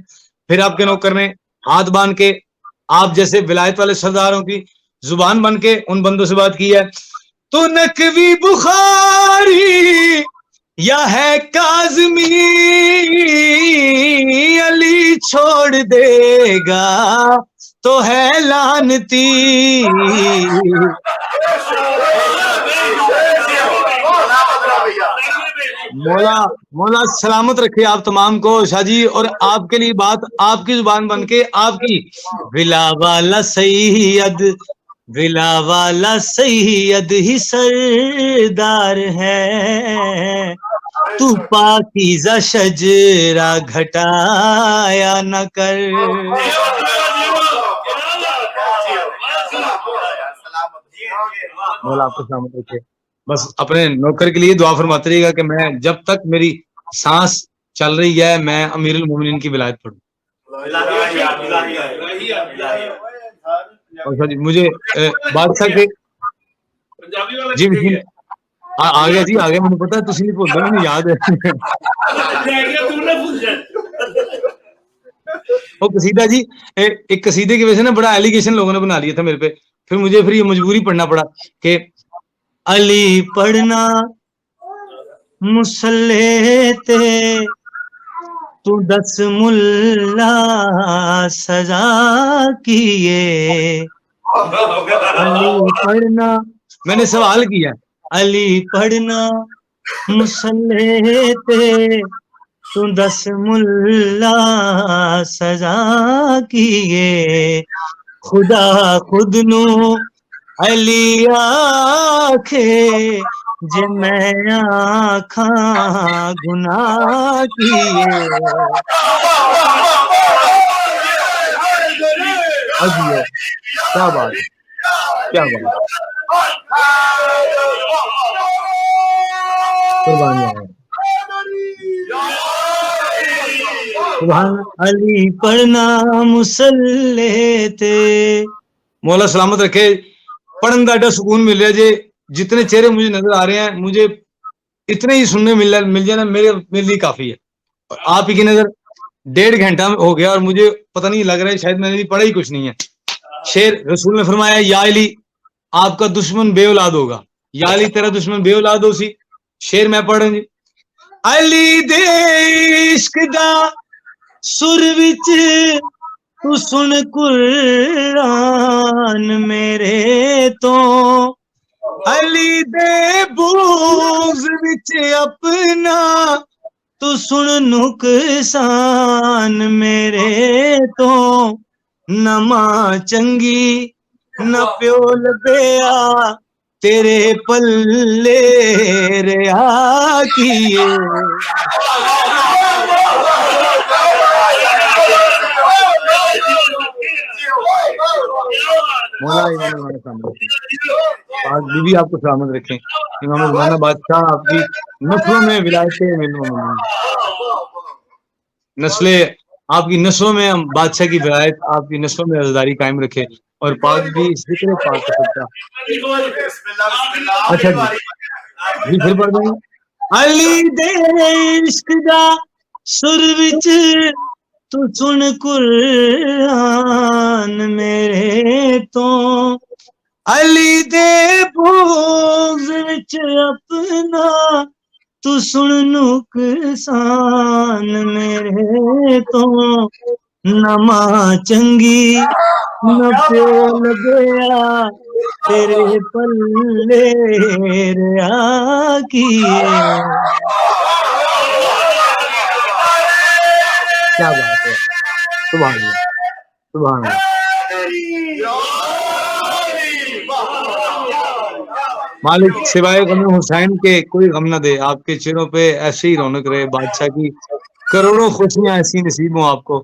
پھر آپ کے نوکر نے ہاتھ باندھ کے آپ جیسے ولایت والے سرداروں کی زبان بن کے ان بندوں سے بات کی ہے. تو نقوی بخاری یا ہے کاظمی، علی چھوڑ دے گا تو ہے لعنتی. مولا سلامت رکھے آپ تمام کو شاہ جی. اور آپ کے لیے بات آپ کی زبان بن کے آپ کی ولا والا سید ولا والا سید ہی سردار ہے، تو پاکیزہ شجرہ گھٹایا نہ کر. مولا آپ کو سلامت رکھے. بس اپنے نوکر کے لیے دعا فرماتے رہیے گا کہ میں جب تک میری سانس چل رہی ہے میں امیر المومنین کی ولایت پڑھوں. اور جی مجھے بادشاہ کے پنجابی والا جی مشین آ گیا جی، آ گیا. مجھے پتا ہے تسی نہیں بھولتے، مجھے یاد ہے. وہ قصیدہ جی ایک قصیدے کی وجہ سے نا بڑا ایلیگیشن لوگوں نے بنا لیا تھا میرے پہ، پھر مجھے یہ مجبوری پڑھنا پڑا کہ علی پڑھنا مسلح تے تو 10 ملا سزا کیے. علی پڑھنا، میں نے سوال کیا علی پڑھنا مسلح تے تو 10 ملا سزا کیے. خدا خود نو علی آکھے جے میں آکھاں گناہ کیے. عجیب، کیا بات ہے، کیا بات ہے. قربانی ہے. سبحان علی پڑھنا مسلح تے. مولا سلامت رکھے. پڑھن کا ایڈا سکون مل رہا جی. جتنے چہرے مجھے نظر آ رہے ہیں مجھے اتنے ہی سننے مل جانا میرے لیے کافی ہے. آپ ہی کی نظر 1.5 گھنٹہ ہو گیا اور مجھے پتہ نہیں لگ رہا ہے شاید میں نے پڑھا ہی کچھ نہیں ہے. شیر رسول نے فرمایا یا علی آپ کا دشمن بے اولاد ہوگا، یا علی تیرا دشمن بے اولاد ہو سی. شیر میں پڑھ رہا جی. علی دے عشق دا سر وچ تو سن قرآن میرے تو، علی دے بغض وچ اپنا تو سن نقصان میرے تو. نہ ماں چنگی نہ پیو لبیا تیرے پلے رہا کیے. مولا امام زمانہ سلامت رکھیں، آج بیوی آپ کو سلامت رکھیں. امام زمانہ بادشاہ آپ کی نسلوں میں ولایت نسل آپ کی نسلوں میں بادشاہ کی ولایت آپ کی نسلوں میں عزاداری قائم رکھے اور پاک بھی ذکر پاک کا صدقہ. اچھا جی پھر پڑھ دیں. علی دے عشق دا سر وچ تو سن قرآن میرے تو، علی دے بغض وچ اپنا تو سن نقصان میرے تو. نہ ماں چنگی نہ پیو لگیا تیرے پلے رہا کیے. کیا بات ہے، سبحان اللہ سبحان اللہ. مالک سوائے غم حسین کے کوئی غم نہ دے. آپ کے چہروں پہ ایسے ہی رونق رہے. بادشاہ کی کروڑوں خوشیاں ایسی نصیب ہوں آپ کو.